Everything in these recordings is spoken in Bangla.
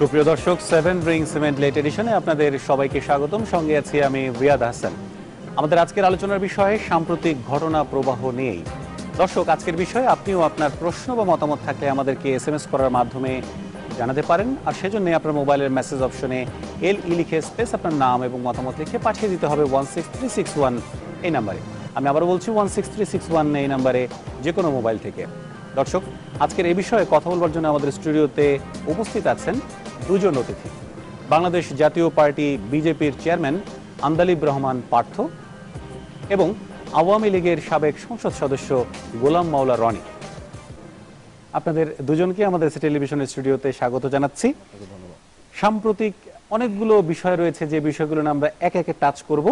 সুপ্রিয় দর্শক, সেভেন রিং সিমেন্ট লেট এডিশনে আপনাদের সবাইকে স্বাগতম। সঙ্গে আছি আমি রিয়াদ হাসান। আমাদের আজকের আলোচনার বিষয় সাম্প্রতিক ঘটনা প্রবাহ নিয়েই। দর্শক, আজকের বিষয়ে আপনিও আপনার প্রশ্ন বা মতামত থাকলে আমাদেরকে SMS করার মাধ্যমে জানাতে পারেন। আর সেজন্য আপনার মোবাইলের মেসেজ অপশনে LE লিখে স্পেস আপনার নাম এবং মতামত লিখে পাঠিয়ে দিতে হবে 16361 এই নাম্বারে। আমি আবারও বলছি 16361 এই নাম্বারে, যে কোনো মোবাইল থেকে। দর্শক, আজকের এই বিষয়ে কথা বলবার জন্য আমাদের স্টুডিওতে উপস্থিত আছেন দুজন অতিথি। বাংলাদেশ জাতীয় পার্টি বিজেপির চেয়ারম্যান আন্দালিব রহমান পার্থ এবং আওয়ামী লীগের সাবেক সংসদ সদস্য গোলাম মাওলা রনি। আপনাদের দুজনকে আমাদের টেলিভিশনের স্টুডিওতে স্বাগত জানাচ্ছি। সাম্প্রতিক অনেকগুলো বিষয় রয়েছে, যে বিষয়গুলো আমরা এক একে টাচ করব।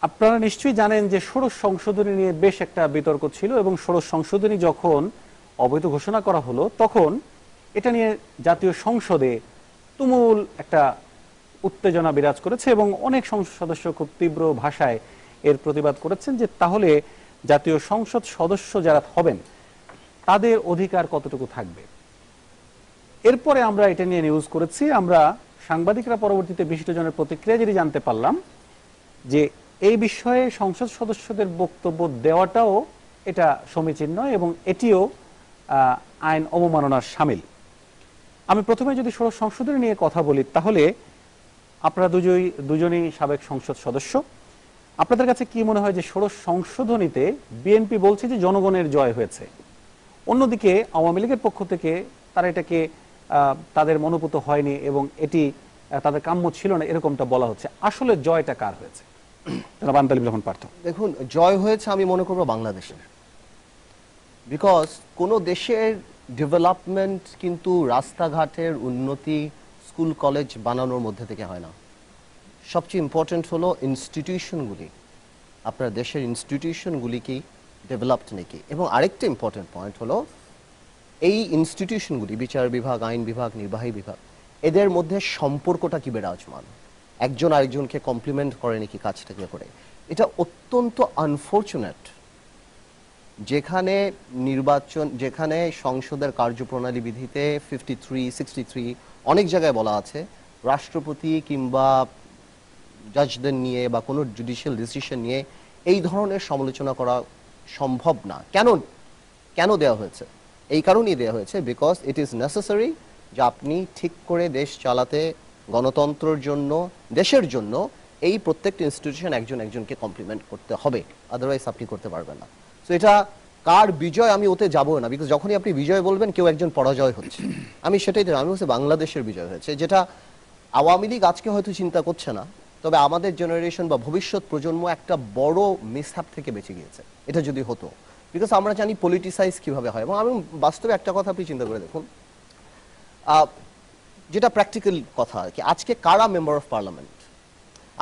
আপনারা নিশ্চয়ই জানেন যে ষোড়শ সংশোধনী নিয়ে বেশ একটা বিতর্ক ছিল, এবং ষোড়শ সংশোধনী যখন অবৈধ ঘোষণা করা হলো তখন এটা নিয়ে জাতীয় সংসদে তুমুল একটা উত্তেজনা বিরাজ করেছে, এবং অনেক সংসদ সদস্য খুব তীব্র ভাষায় এর প্রতিবাদ করেছেন যে তাহলে জাতীয় সংসদ সদস্য যারা হবেন তাদের অধিকার কতটুকু থাকবে। এরপরে আমরা এটা নিয়ে নিউজ করেছি। আমরা সাংবাদিকরা পরবর্তীতে বিশিষ্টজনের প্রতিক্রিয়া যেটি জানতে পারলাম যে এই বিষয়ে সংসদ সদস্যদের বক্তব্য দেওয়াটাও এটা সমীচীন নয়, এবং এটিও আইন অবমাননার শামিল। আমি প্রথমে যদি ষোড়শ সংশোধনী নিয়ে কথা বলি, তাহলে আপনারা দুজনই সাবেক সংসদ সদস্য। আপনাদের কাছে কি মনে হয় যে ষোড়শ সংশোধনীতে বিএনপি বলছে যে জনগণের জয় হয়েছে, অন্যদিকে আওয়ামী লীগের পক্ষ থেকে তারা এটাকে তাদের মনোপুত হয়নি এবং এটি তাদের কাম্য ছিল না, এরকমটা বলা হচ্ছে। আসলে জয়টা কার হয়েছে? আন্দালিব রহমান পার্থ। দেখুন, জয় হয়েছে আমি মনে করবো বাংলাদেশের। বিকজ কোনো দেশের ডেভেলপমেন্ট কিন্তু রাস্তাঘাটের উন্নতি, স্কুল কলেজ বানানোর মধ্যে থেকে হয় না। সবচেয়ে ইম্পর্টেন্ট হলো ইনস্টিটিউশনগুলি, আপনার দেশের ইনস্টিটিউশনগুলি কি ডেভেলপড নাকি। এবং আরেকটা ইম্পর্টেন্ট পয়েন্ট হলো এই ইনস্টিটিউশনগুলি, বিচার বিভাগ, আইন বিভাগ, নির্বাহী বিভাগ, এদের মধ্যে সম্পর্কটা কি বিরাজমান, একজন আরেকজনকে কমপ্লিমেন্ট করে নাকি কাজটাকে করে। এটা অত্যন্ত আনফর্চুনেট যেখানে সংসদের কার্যপ্রণালী বিধিতে 53, 63 অনেক জায়গায় বলা আছে রাষ্ট্রপতি কিংবা জাজদের নিয়ে বা কোনো জুডিশিয়াল ডিসিশন নিয়ে এই ধরনের সমালোচনা করা সম্ভব না। কেন দেওয়া হয়েছে? এই কারণেই দেওয়া হয়েছে বিকজ ইট ইজ নেসেসারি যে আপনি ঠিক করে দেশ চালাতে, গণতন্ত্রের জন্য, দেশের জন্য এই প্রত্যেকটা ইনস্টিটিউশন একজনকে কমপ্লিমেন্ট করতে হবে, আদারওয়াইজ আপনি করতে পারবেন না। তো এটা কার বিজয় আমি ওতে যাবো না, বিকজ যখনই আপনি বিজয় বলবেন কেউ একজন পরাজয় হচ্ছে। আমি বলছি বাংলাদেশের বিজয় হয়েছে, যেটা আওয়ামী লীগ আজকে হয়তো চিন্তা করছে না, তবে আমাদের জেনারেশন বা ভবিষ্যৎ প্রজন্ম একটা বড় মিসহ্যাপ থেকে বেঁচে গিয়েছে এটা যদি হতো। বিকজ আমরা জানি পলিটিসাইজ কিভাবে হয়। এবং আমি বাস্তবে একটা কথা আপনি চিন্তা করে দেখুন, যেটা প্র্যাকটিক্যাল কথা আর কি, আজকে কারা মেম্বার অফ পার্লামেন্ট,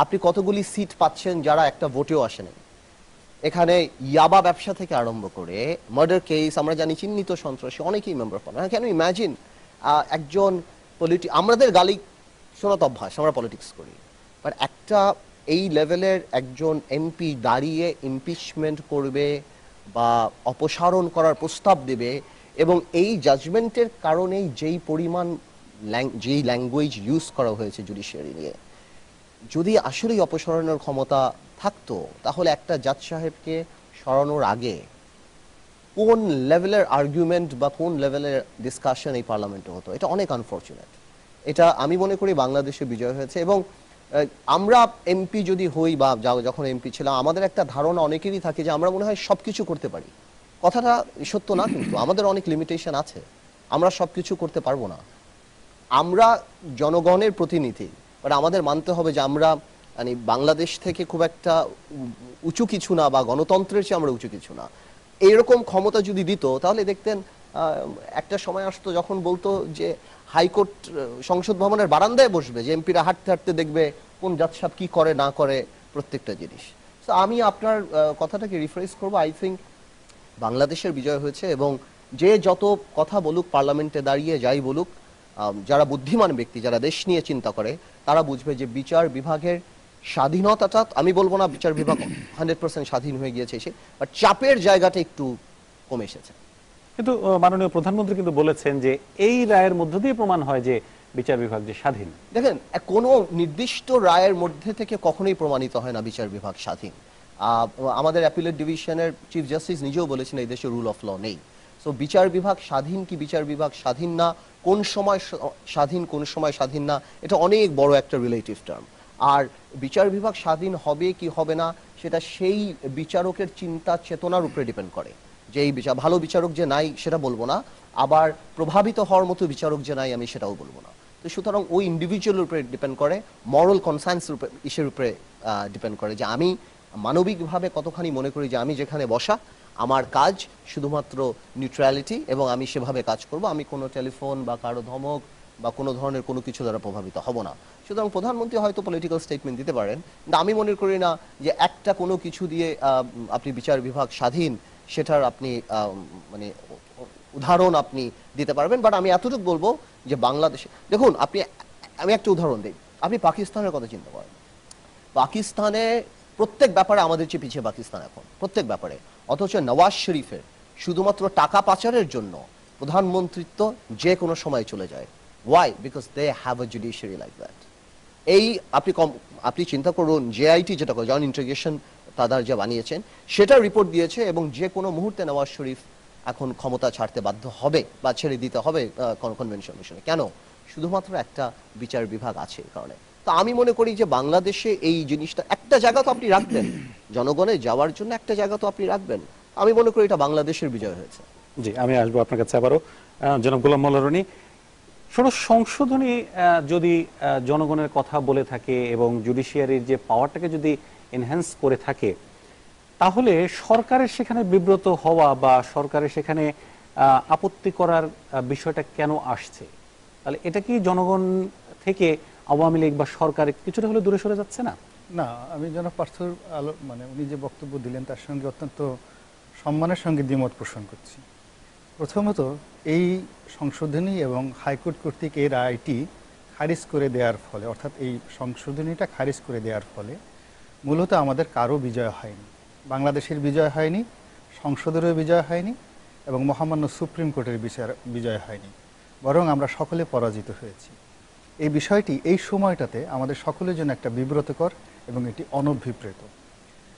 আপনি কতগুলি সিট পাচ্ছেন যারা একটা ভোটেও আসেনি। এখানে ইয়াবা ব্যবসা থেকে আরম্ভ করে মার্ডার কেস, আমরা জানি চিহ্নিত সন্ত্রাসী অনেকেই member of parliament. Can you imagine একজন আমাদের গালি শোনাত অভ্যাস, আমরা পলিটিক্স করি, বাট একটা এই লেভেলের একজন এমপি দাঁড়িয়ে ইমপিচমেন্ট করবে বা অপসারণ করার প্রস্তাব দেবে, এবং এই জাজমেন্টের কারণেই যেই পরিমাণ যেই ল্যাঙ্গুয়েজ ইউজ করা হয়েছে জুডিশিয়ারি নিয়ে, যদি আসলেই অপসারণের ক্ষমতা থাকতো তাহলে একটা জাজ সাহেবকে সরানোর আগে কোন লেভেলের আর্গুমেন্ট বা কোন লেভেলের ডিসকাশন এই পার্লামেন্টে হতো। এটা অনেক আনফর্চুনেট। এটা আমি মনে করি বাংলাদেশে বিজয় হয়েছে। এবং আমরা এমপি যদি হই বা যখন এমপি ছিলাম, আমাদের একটা ধারণা অনেকেরই থাকে যে আমরা মনে হয় সবকিছু করতে পারি। কথাটা সত্য না, কিন্তু আমাদের অনেক লিমিটেশন আছে, আমরা সবকিছু করতে পারবো না। আমরা জনগণের প্রতিনিধি, বাট আমাদের মানতে হবে যে আমরা মানে বাংলাদেশ থেকে খুব একটা উঁচু কিছু না, বা গণতন্ত্রের চেয়ে আমরা উঁচু কিছু না। এইরকম ক্ষমতা যদি দিত তাহলে দেখতেন একটা সময় আসতো যখন বলতো যে হাইকোর্ট সংসদ ভবনের বারান্দায় বসবে, যে এমপিরা হাঁটতে হাঁটতে দেখবে কোন জাজ সাহেব কি করে না করে প্রত্যেকটা জিনিস। তো আমি আপনার কথাটাকে রিফ্রেশ করবো। আই থিঙ্ক বাংলাদেশের বিজয় হয়েছে, এবং যে যত কথা বলুক পার্লামেন্টে দাঁড়িয়ে, যাই বলুক, যারা বুদ্ধিমান ব্যক্তি, যারা দেশ নিয়ে চিন্তা করে, তারা বুঝবে যে বিচার বিভাগের স্বাধীনতাটা, আমি বলবো না বিচার বিভাগ 100% স্বাধীন হয়ে গিয়েছে, বাট চাপের জায়গাটা একটু কমে এসেছে। কিন্তু মাননীয় প্রধানমন্ত্রী কিন্তু বলেছেন যে এই রায়ের মধ্য দিয়ে প্রমাণ হয় যে বিচার বিভাগ যে স্বাধীন। দেখেন, কোনো নির্দিষ্ট রায়ের মধ্যে থেকে কখনোই প্রমাণিত হয় না বিচার বিভাগ স্বাধীন। আমাদের অ্যাপিলেট ডিভিশনের চিফ জাস্টিস নিজেও বলেছেন এই দেশে রুল অফ ল নেই। সো বিচার বিভাগ স্বাধীন কি বিচার বিভাগ স্বাধীন না, কোন সময় স্বাধীন কোন সময় স্বাধীন না, এটা অনেক বড় একটা রিলেটিভ টার্ম। আর বিচার বিভাগ স্বাধীন হবে কি হবে না সেটা সেই বিচারকের চিন্তা চেতনার উপরে ডিপেন্ড করে। যে এই ভালো বিচারক যে নাই সেটা বলবো না, আবার প্রভাবিত হওয়ার মতো বিচারক যে নাই আমি সেটাও বলবো না। তো সুতরাং ওই ইন্ডিভিজুয়ালের উপরে ডিপেন্ড করে, মরাল কনসায়েন্সের উপরে, ইসের উপরে ডিপেন্ড করে যে আমি মানবিকভাবে কতখানি মনে করি যে আমি যেখানে বসা আমার কাজ শুধুমাত্র নিউট্রালিটি এবং আমি সেভাবে কাজ করব, আমি কোনো টেলিফোন বা কারো ধমক বা কোনো ধরনের কোনো কিছু দ্বারা প্রভাবিত হব না। সুতরাং প্রধানমন্ত্রী হয়তো পলিটিক্যাল স্টেটমেন্ট দিতে পারেন, কিন্তু আমি মনে করি না যে একটা কোনো কিছু দিয়ে আপনি বিচার বিভাগ স্বাধীন সেটার আপনি মানে উদাহরণ আপনি দিতে পারবেন। বাট আমি এতটুকু বলবো যে বাংলাদেশে দেখুন, আমি একটা উদাহরণ দিই, আপনি পাকিস্তানের কথা চিন্তা করেন। পাকিস্তানে প্রত্যেক ব্যাপারে আমাদের চেয়ে পিছিয়ে পাকিস্তান এখন, প্রত্যেক ব্যাপারে। অথচ নওয়াজ শরীফের শুধুমাত্র টাকা পাচারের জন্য প্রধানমন্ত্রিত্ব যে কোনো সময় চলে যায়। Why? Because they have a judiciary like that. এই আপনি চিন্তা করুন, জেআইটি যেটা জয়েন্ট ইন্টিগ্রেশন তারা যা বানিয়েছেন সেটা রিপোর্ট দিয়েছে, এবং যে কোনো মুহূর্তে নওয়াজ শরীফ এখন ক্ষমতা ছাড়তে বাধ্য হবে বা ছেড়ে দিতে হবে কনভেনশন মিশনে। কেন? শুধুমাত্র একটা বিচার বিভাগ আছে এই কারণে। তো আমি মনে করি যে বাংলাদেশে এই জিনিসটা একটা জায়গা তো আপনি রাখবেন, জনগণের যাওয়ার জন্য একটা জায়গা তো আপনি রাখবেন। আমি মনে করি এটা বাংলাদেশের বিজয় হয়েছে। জি, আমি আসবো আপনার কাছে আবারও। জনাব গোলাম মোল্লা রনি, ষোড়শ সংশোধনী যদি জনগণের কথা বলে থাকে এবং জুডিশিয়ারির যে পাওয়ারটাকে যদি এনহ্যান্স করে থাকে, তাহলে সরকারের সেখানে বিব্রত হওয়া বা সরকারের সেখানে আপত্তি করার বিষয়টা কেন আসছে? তাহলে এটা কি জনগণ থেকে আওয়ামী লীগ বা সরকার কিছুটা হলে দূরে সরে যাচ্ছে না? না, আমি জনাব পার্থর মানে উনি যে বক্তব্য দিলেন তার সঙ্গে অত্যন্ত সম্মানের সঙ্গে দ্বিমত পোষণ করছি। প্রথমত, এই সংশোধনী এবং হাইকোর্ট কর্তৃক এই রায়টি খারিজ করে দেওয়ার ফলে, অর্থাৎ এই সংশোধনীটা খারিজ করে দেওয়ার ফলে মূলত আমাদের কারো বিজয় হয়নি। বাংলাদেশের বিজয় হয়নি, সংসদেরও বিজয় হয়নি, এবং মহামান্য সুপ্রিম কোর্টের বিজয় হয়নি, বরং আমরা সকলে পরাজিত হয়েছি। এই বিষয়টি এই সময়টাতে আমাদের সকলের জন্য একটা বিব্রতকর এবং এটি অনভিপ্রেত।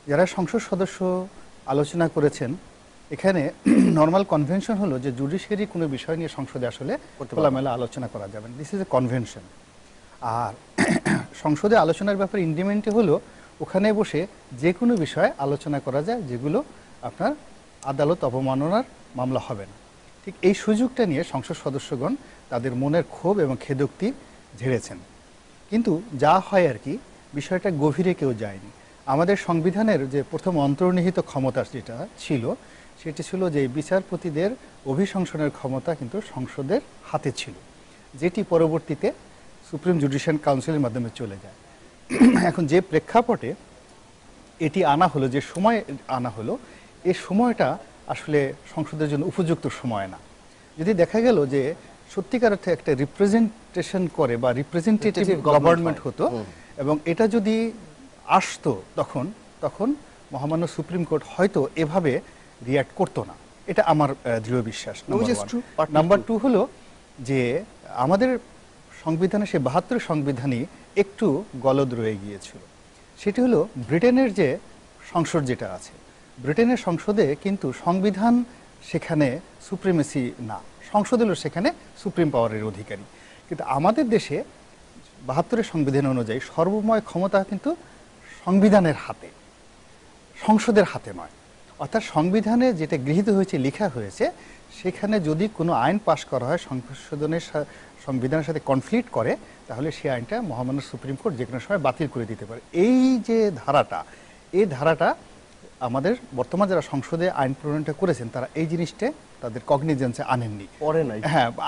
যারা সংসদ সদস্য আলোচনা করেছেন, এখানে নর্মাল কনভেনশন হলো যে জুডিশিয়ারি কোনো বিষয় নিয়ে সংসদে আসলে খোলামেলা আলোচনা করা যাবে না, দিস ইজ এ কনভেনশন। আর সংসদে আলোচনার ব্যাপারে ইন্ডিমেন্টে হলো ওখানে বসে যে কোনো বিষয়ে আলোচনা করা যায় যেগুলো আপনার আদালত অবমাননার মামলা হবে না। ঠিক এই সুযোগটা নিয়ে সংসদ সদস্যগণ তাদের মনের ক্ষোভ এবং খেদোক্তি ঝেড়েছেন। কিন্তু যা হয় আর কি, বিষয়টা গভীরে কেউ যায়নি। আমাদের সংবিধানের যে প্রথম অন্তর্নিহিত ক্ষমতা যেটা ছিল, সেটি ছিল যে বিচারপতিদের অভিশংসনের ক্ষমতা কিন্তু সংসদের হাতে ছিল, যেটি পরবর্তীতে সুপ্রিম জুডিশিয়াল কাউন্সিলের মাধ্যমে চলে যায়। এখন যে প্রেক্ষাপটে এটি আনা হলো, যে সময় আনা হলো, এই সময়টা আসলে সংসদের জন্য উপযুক্ত সময় না। যদি দেখা গেল যে সত্যিকার অর্থে একটা রিপ্রেজেন্টেশন করে বা রিপ্রেজেন্টেটিভ গভর্নমেন্ট হতো এবং এটা যদি আসতো তখন মহামান্য সুপ্রিম কোর্ট হয়তো এভাবে রিয়্যাক্ট করতো না, এটা আমার দৃঢ় বিশ্বাস। নাম্বার টু হলো যে আমাদের সংবিধানে, সে ৭২ সংবিধানই একটু গলদ রয়ে গিয়েছিল। সেটি হলো ব্রিটেনের যে সংসদ যেটা আছে, ব্রিটেনের সংসদে কিন্তু সংবিধান সেখানে সুপ্রিমেসি না, সংসদ হলো সেখানে সুপ্রিম পাওয়ারের অধিকারী। কিন্তু আমাদের দেশে ৭২ সংবিধান অনুযায়ী সর্বময় ক্ষমতা কিন্তু সংবিধানের হাতে, সংসদের হাতে নয়। অর্থাৎ সংবিধানে যেটা গৃহীত হয়েছে, লেখা হয়েছে, সেখানে যদি কোনো আইন পাশ করা হয় সংবিধানের সাথে কনফ্লিক্ট করে, তাহলে সেই আইনটা মহামান্য সুপ্রিম কোর্ট যে কোনো সময় বাতিল করে দিতে পারে। এই যে ধারাটা, এই ধারাটা আমাদের বর্তমান যারা সংসদে আইন প্রণয়নটা করেছেন তারা এই জিনিসটা তাদের কগনিজেন্সে আনেননি,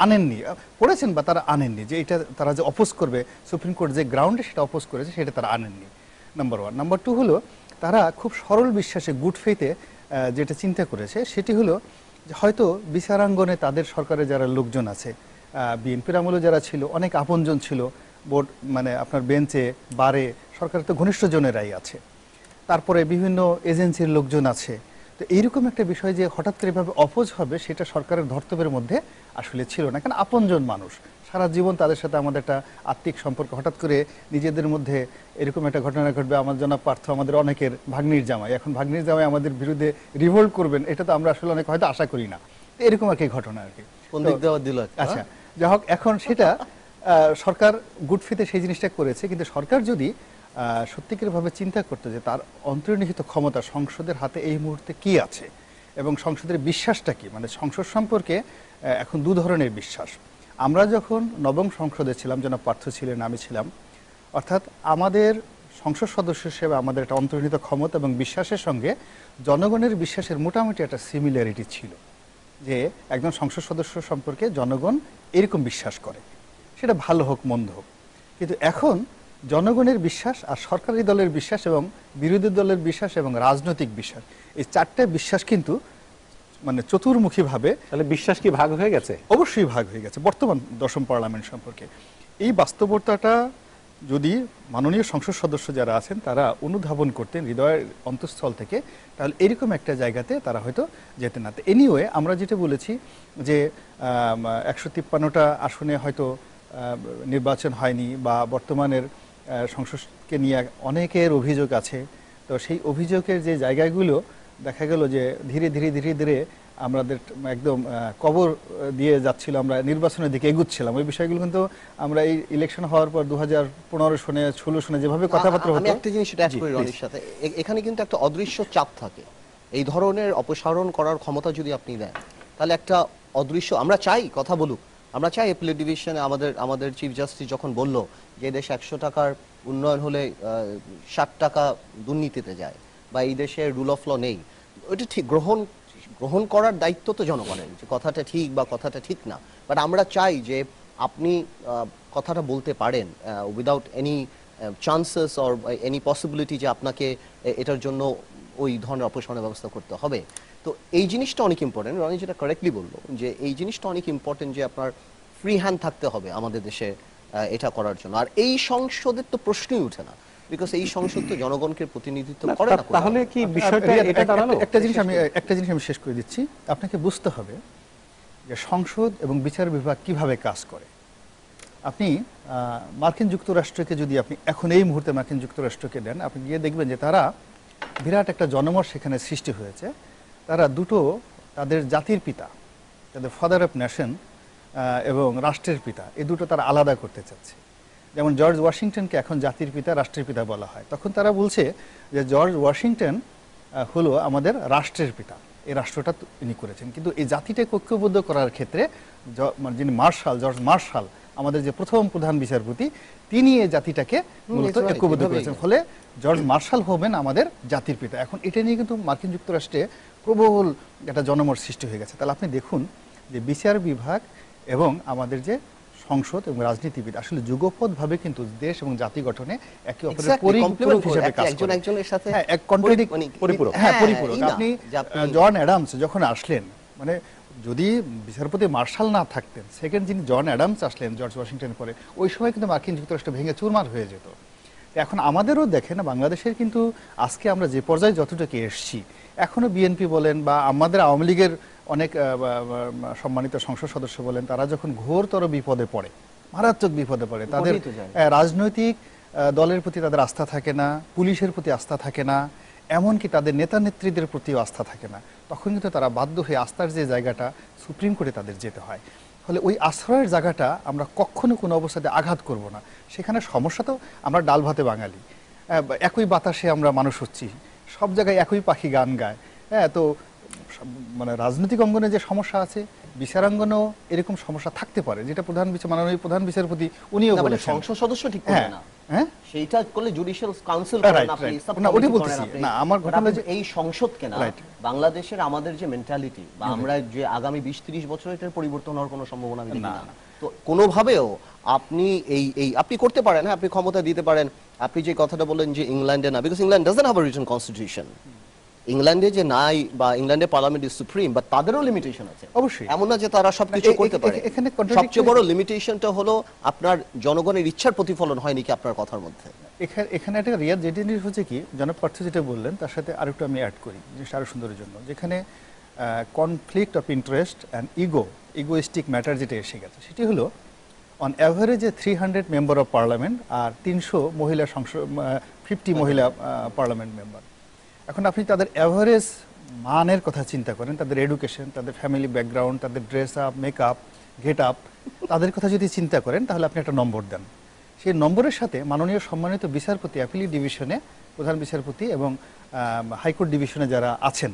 আনেননি, পড়েছেন বা তারা আনেননি, যে এটা তারা যে অপোজ করবে, সুপ্রিম কোর্ট যে গ্রাউন্ডে সেটা অপোজ করেছে সেটা তারা আনেননি, নাম্বার ওয়ান। নাম্বার টু হলো তারা খুব সরল বিশ্বাসে, গুড ফেইথে যেটা চিন্তা করেছে, সেটি হলো যে হয়তো বিচারাঙ্গনে তাদের সরকারের যারা লোকজন আছে, বিএনপির আমলে যারা ছিল, অনেক আপনজন ছিল, বোর্ড মানে আপনার বেঞ্চে বারে সরকারের তো ঘনিষ্ঠ জনেরাই আছে, তারপরে বিভিন্ন এজেন্সির লোকজন আছে, তো এইরকম একটা বিষয় যে হঠাৎ করে এভাবে অপোজ হবে, সেটা সরকারের ধর্তব্যের মধ্যে আসলে ছিল না। কারণ আপনজন মানুষ, সারা জীবন তাদের সাথে আমাদের একটা আত্মিক সম্পর্ক, হঠাৎ করে নিজেদের মধ্যে এরকম একটা ঘটনা ঘটবে। আমার জনাব পার্থ আমাদের অনেকের ভাগ্নির জামাই, এখন ভাগ্নির জামাই আমাদের বিরুদ্ধে রিভোল্ট করবেন, এটা তো আমরা আসলে অনেক হয়তো আশা করি না। তো এরকম আর কি ঘটনা আর কি। কোন দিক দেওয়া দিল একটা, আচ্ছা, যাই হোক, এখন সেটা সরকার গুড ফেতে সেই জিনিসটা করেছে, কিন্তু সরকার যদি সত্যিকারভাবে চিন্তা করতে যে তার অন্তর্নিহিত ক্ষমতা সংসদের হাতে এই মুহূর্তে কি আছে এবং সংসদের বিশ্বাসটা কি, মানে সংসদ সম্পর্কে এখন দু ধরনের বিশ্বাস। আমরা যখন নবম সংসদে ছিলাম, জনাব পার্থ ছিলেন, আমি ছিলাম, অর্থাৎ আমাদের সংসদ সদস্য হিসেবে আমাদের একটা অন্তর্নিহিত ক্ষমতা এবং বিশ্বাসের সঙ্গে জনগণের বিশ্বাসের মোটামুটি একটা সিমিলারিটি ছিল, যে একজন সংসদ সদস্য সম্পর্কে জনগণ এরকম বিশ্বাস করে, সেটা ভালো হোক মন্দ হোক। কিন্তু এখন জনগণের বিশ্বাস আর সরকারি দলের বিশ্বাস এবং বিরোধী দলের বিশ্বাস এবং রাজনৈতিক বিশ্বাস, এই চারটে বিশ্বাস কিন্তু মানে চতুর্মুখীভাবে, তাহলে বিশ্বাস কি ভাগ হয়ে গেছে? অবশ্যই ভাগ হয়ে গেছে বর্তমান দশম পার্লামেন্ট সম্পর্কে। এই বাস্তবতাটা যদি মাননীয় সংসদ সদস্য যারা আছেন তারা অনুধাবন করতেন হৃদয়ের অন্তঃস্থল থেকে, তাহলে এরকম একটা জায়গাতে তারা হয়তো যেতেন না। এনিওয়ে, আমরা যেটা বলেছি যে 153টা আসনে হয়তো নির্বাচন হয়নি, বা বর্তমানের সংসদকে নিয়ে অনেকের অভিযোগ আছে। তো সেই অভিযোগের যে জায়গাগুলো দেখা গেল যে ধীরে ধীরে ধীরে ধীরে আমাদের একদম কবর দিয়ে যাচ্ছিল, আমরা নির্বাচনের দিকে এগুচ্ছিলাম। ওই বিষয়গুলো কিন্তু আমরা এই ইলেকশন হওয়ার পর 2015 সনে 16 সনে যেভাবে কথাবার্তা হতো। আমি একটা জিনিস অ্যাড করি রনির সাথে, এখানে কিন্তু একটা অদৃশ্য চাপ থাকে। এই ধরনের অপসারণ করার ক্ষমতা যদি আপনি দেন, তাহলে একটা অদৃশ্য, আমরা চাই কথা বলুক, আমরা চাই অ্যাপিলেট ডিভিশনে আমাদের চিফ জাস্টিস যখন বলল যে দেশে 100 টাকার উন্নয়ন হলে 60 টাকা দুর্নীতিতে যায়, বা এই দেশে রুল অফ ল নেই, ওইটা ঠিক গ্রহণ করার দায়িত্ব তো জনগণের, যে কথাটা ঠিক বা কথাটা ঠিক না। বাট আমরা চাই যে আপনি কথাটা বলতে পারেন without any chances or any possibility যে আপনাকে এটার জন্য ওই ধরনের অপসারণের ব্যবস্থা করতে হবে। তো এই জিনিসটা অনেক ইম্পর্টেন্ট, রনি যেটা কারেক্টলি বললো, যে এই জিনিসটা অনেক ইম্পর্টেন্ট যে আপনার ফ্রি হ্যান্ড থাকতে হবে আমাদের দেশে এটা করার জন্য। আর এই সংসদের তো প্রশ্নই উঠে না, বিকজ এই সংসদ তো জনগণকে প্রতিনিধিত্ব করে না। তাহলে কি বিষয়টা এটা দাঁড়ালো? একটা জিনিস আমি শেষ করে দিচ্ছি। আপনাকে বুঝতে হবে যে সংসদ এবং বিচার বিভাগ কিভাবে কাজ করে। আপনি মার্কিন যুক্তরাষ্ট্রকে যদি আপনি এখন এই মুহূর্তে মার্কিন যুক্তরাষ্ট্রকে দেন, আপনি গিয়ে দেখবেন যে তারা বিরাট একটা জনমত সেখানে সৃষ্টি হয়েছে। তারা দুটো, তাদের জাতির পিতা, তাদের ফাদার অফ নেশন এবং রাষ্ট্রের পিতা, এই দুটো তারা আলাদা করতে চাচ্ছে। যেমন জর্জ ওয়াশিংটনকে এখন জাতির পিতা, রাষ্ট্রের পিতা বলা হয়। তখন তারা বলছে যে জর্জ ওয়াশিংটন হলো আমাদের রাষ্ট্রের পিতা, এই রাষ্ট্রটা তিনি করেছেন। কিন্তু এই জাতিটাকে ঐক্যবদ্ধ করার ক্ষেত্রে যিনি জর্জ মার্শাল, আমাদের যে প্রথম প্রধান বিচারপতি, তিনি এই জাতিটাকে মূলত ঐক্যবদ্ধ করেছেন। ফলে জর্জ মার্শাল হবেন আমাদের জাতির পিতা। এখন এটা নিয়ে কিন্তু মার্কিন যুক্তরাষ্ট্রে প্রবল একটা জনমত সৃষ্টি হয়ে গেছে। তাহলে আপনি দেখুন যে বিচার বিভাগ এবং আমাদের যে সংসদ এবং রাজনীতিবিদ আসলে যুগপৎভাবে কিন্তু দেশ এবং জাতি গঠনে একে অপরের পরিপূরক হিসেবে কাজ করে। একজনের সাথে পরিপূরক। হ্যাঁ, পরিপূরক। আপনি জন অ্যাডামস যখন আসলেন, মানে যদি বিচারপতি মার্শাল না থাকতেন, সেকেন্ড যিনি জন অ্যাডামস আসলেন জর্জ ওয়াশিংটন পরে, ওই সময় কিন্তু মার্কিন যুক্তরাষ্ট্র ভেঙে চুরমার হয়ে যেত। এখন আমাদেরও দেখেন, বাংলাদেশের কিন্তু আজকে আমরা যে পর্যায়ে যতটুকু এসছি, এখনো বিএনপি বলেন বা আমাদের আওয়ামী লীগের অনেক সম্মানিত সংসদ সদস্য বলেন, তারা যখন ঘোরতর বিপদে পড়ে, মারাত্মক বিপদে পড়ে, তাদের রাজনৈতিক দলের প্রতি তাদের আস্থা থাকে না, পুলিশের প্রতি আস্থা থাকে না, এমনকি তাদের নেতা নেত্রীদের প্রতিও আস্থা থাকে না, তখন কিন্তু তারা বাধ্য হয়ে আস্থার যে জায়গাটা সুপ্রিম কোর্টে তাদের যেতে হয়। ফলে ওই আশ্রয়ের জায়গাটা আমরা কখনো কোনো অবস্থাতে আঘাত করব না। সেখানে সমস্যা তো, আমরা ডাল ভাতে বাঙালি, একই বাতাসে আমরা মানুষ হচ্ছি, সব জায়গায় একই পাখি গান গায়। হ্যাঁ, তো মানে রাজনৈতিক অঙ্গনে যে সমস্যা আছে, বিচারাঙ্গনেও এরকম সমস্যা থাকতে পারে, যেটা মাননীয় প্রধান বিচারপতি উনিও বলেছেন। সংসদ সদস্য ঠিক করে না, হ্যাঁ, সেইটা করলে জুডিশিয়াল কাউন্সিল করেন আপনি, না ওটা বলতেছি না। আমার ঘটনা যে এই সংসদকে না, বাংলাদেশের আমাদের যে মেন্টালিটি বা আমরা যে আগামী 20-30 বছর এটার পরিবর্তন হওয়ার কোনো সম্ভাবনা আমি দেখি না। তো কোনোভাবেও আপনি আপনি করতে পারেন, হ্যাঁ, আপনি ক্ষমতা দিতে পারেন। আপনি যে কথাটা বললেন যে ইংল্যান্ডে না, because England doesn't have a written constitution, ইংল্যান্ডে যে নাই বা ইংল্যান্ডের পার্লামেন্ট ইজ সুপ্রিম, বাট তাদেরও লিমিটেশন আছে। অবশ্যই। এমন না যে তারা সবকিছু করতে পারে। এখানে সবচেয়ে বড় লিমিটেশনটা হলো আপনার জনগণের ইচ্ছার প্রতিফলন হয়নি কি আপনার কথার মধ্যে। এখানে একটা রিয়াল যে জিনিস হচ্ছে কি জনাব পার্থ যেটা বললেন তার সাথে আরেকটু আমি অ্যাড করি জিনিসটা আরো সুন্দরের জন্য, যেখানে conflict of interest and egoistic matter যেটা এসে গেছে সেটি হলো অন অ্যাভারেজে 300 মেম্বার অফ পার্লামেন্ট আর 300 মহিলা সংসদ 50 মহিলা পার্লামেন্ট মেম্বার। এখন আপনি তাদের অ্যাভারেজ মানের কথা চিন্তা করেন, তাদের এডুকেশন, তাদের ফ্যামিলি ব্যাকগ্রাউন্ড, তাদের dress up, makeup, get up, তাদের কথা যদি চিন্তা করেন তাহলে আপনি একটা নম্বর দেন। সেই নম্বরের সাথে মাননীয় সম্মানিত বিচারপতি অ্যাপিলি ডিভিশনে প্রধান বিচারপতি এবং হাইকোর্ট ডিভিশনে যারা আছেন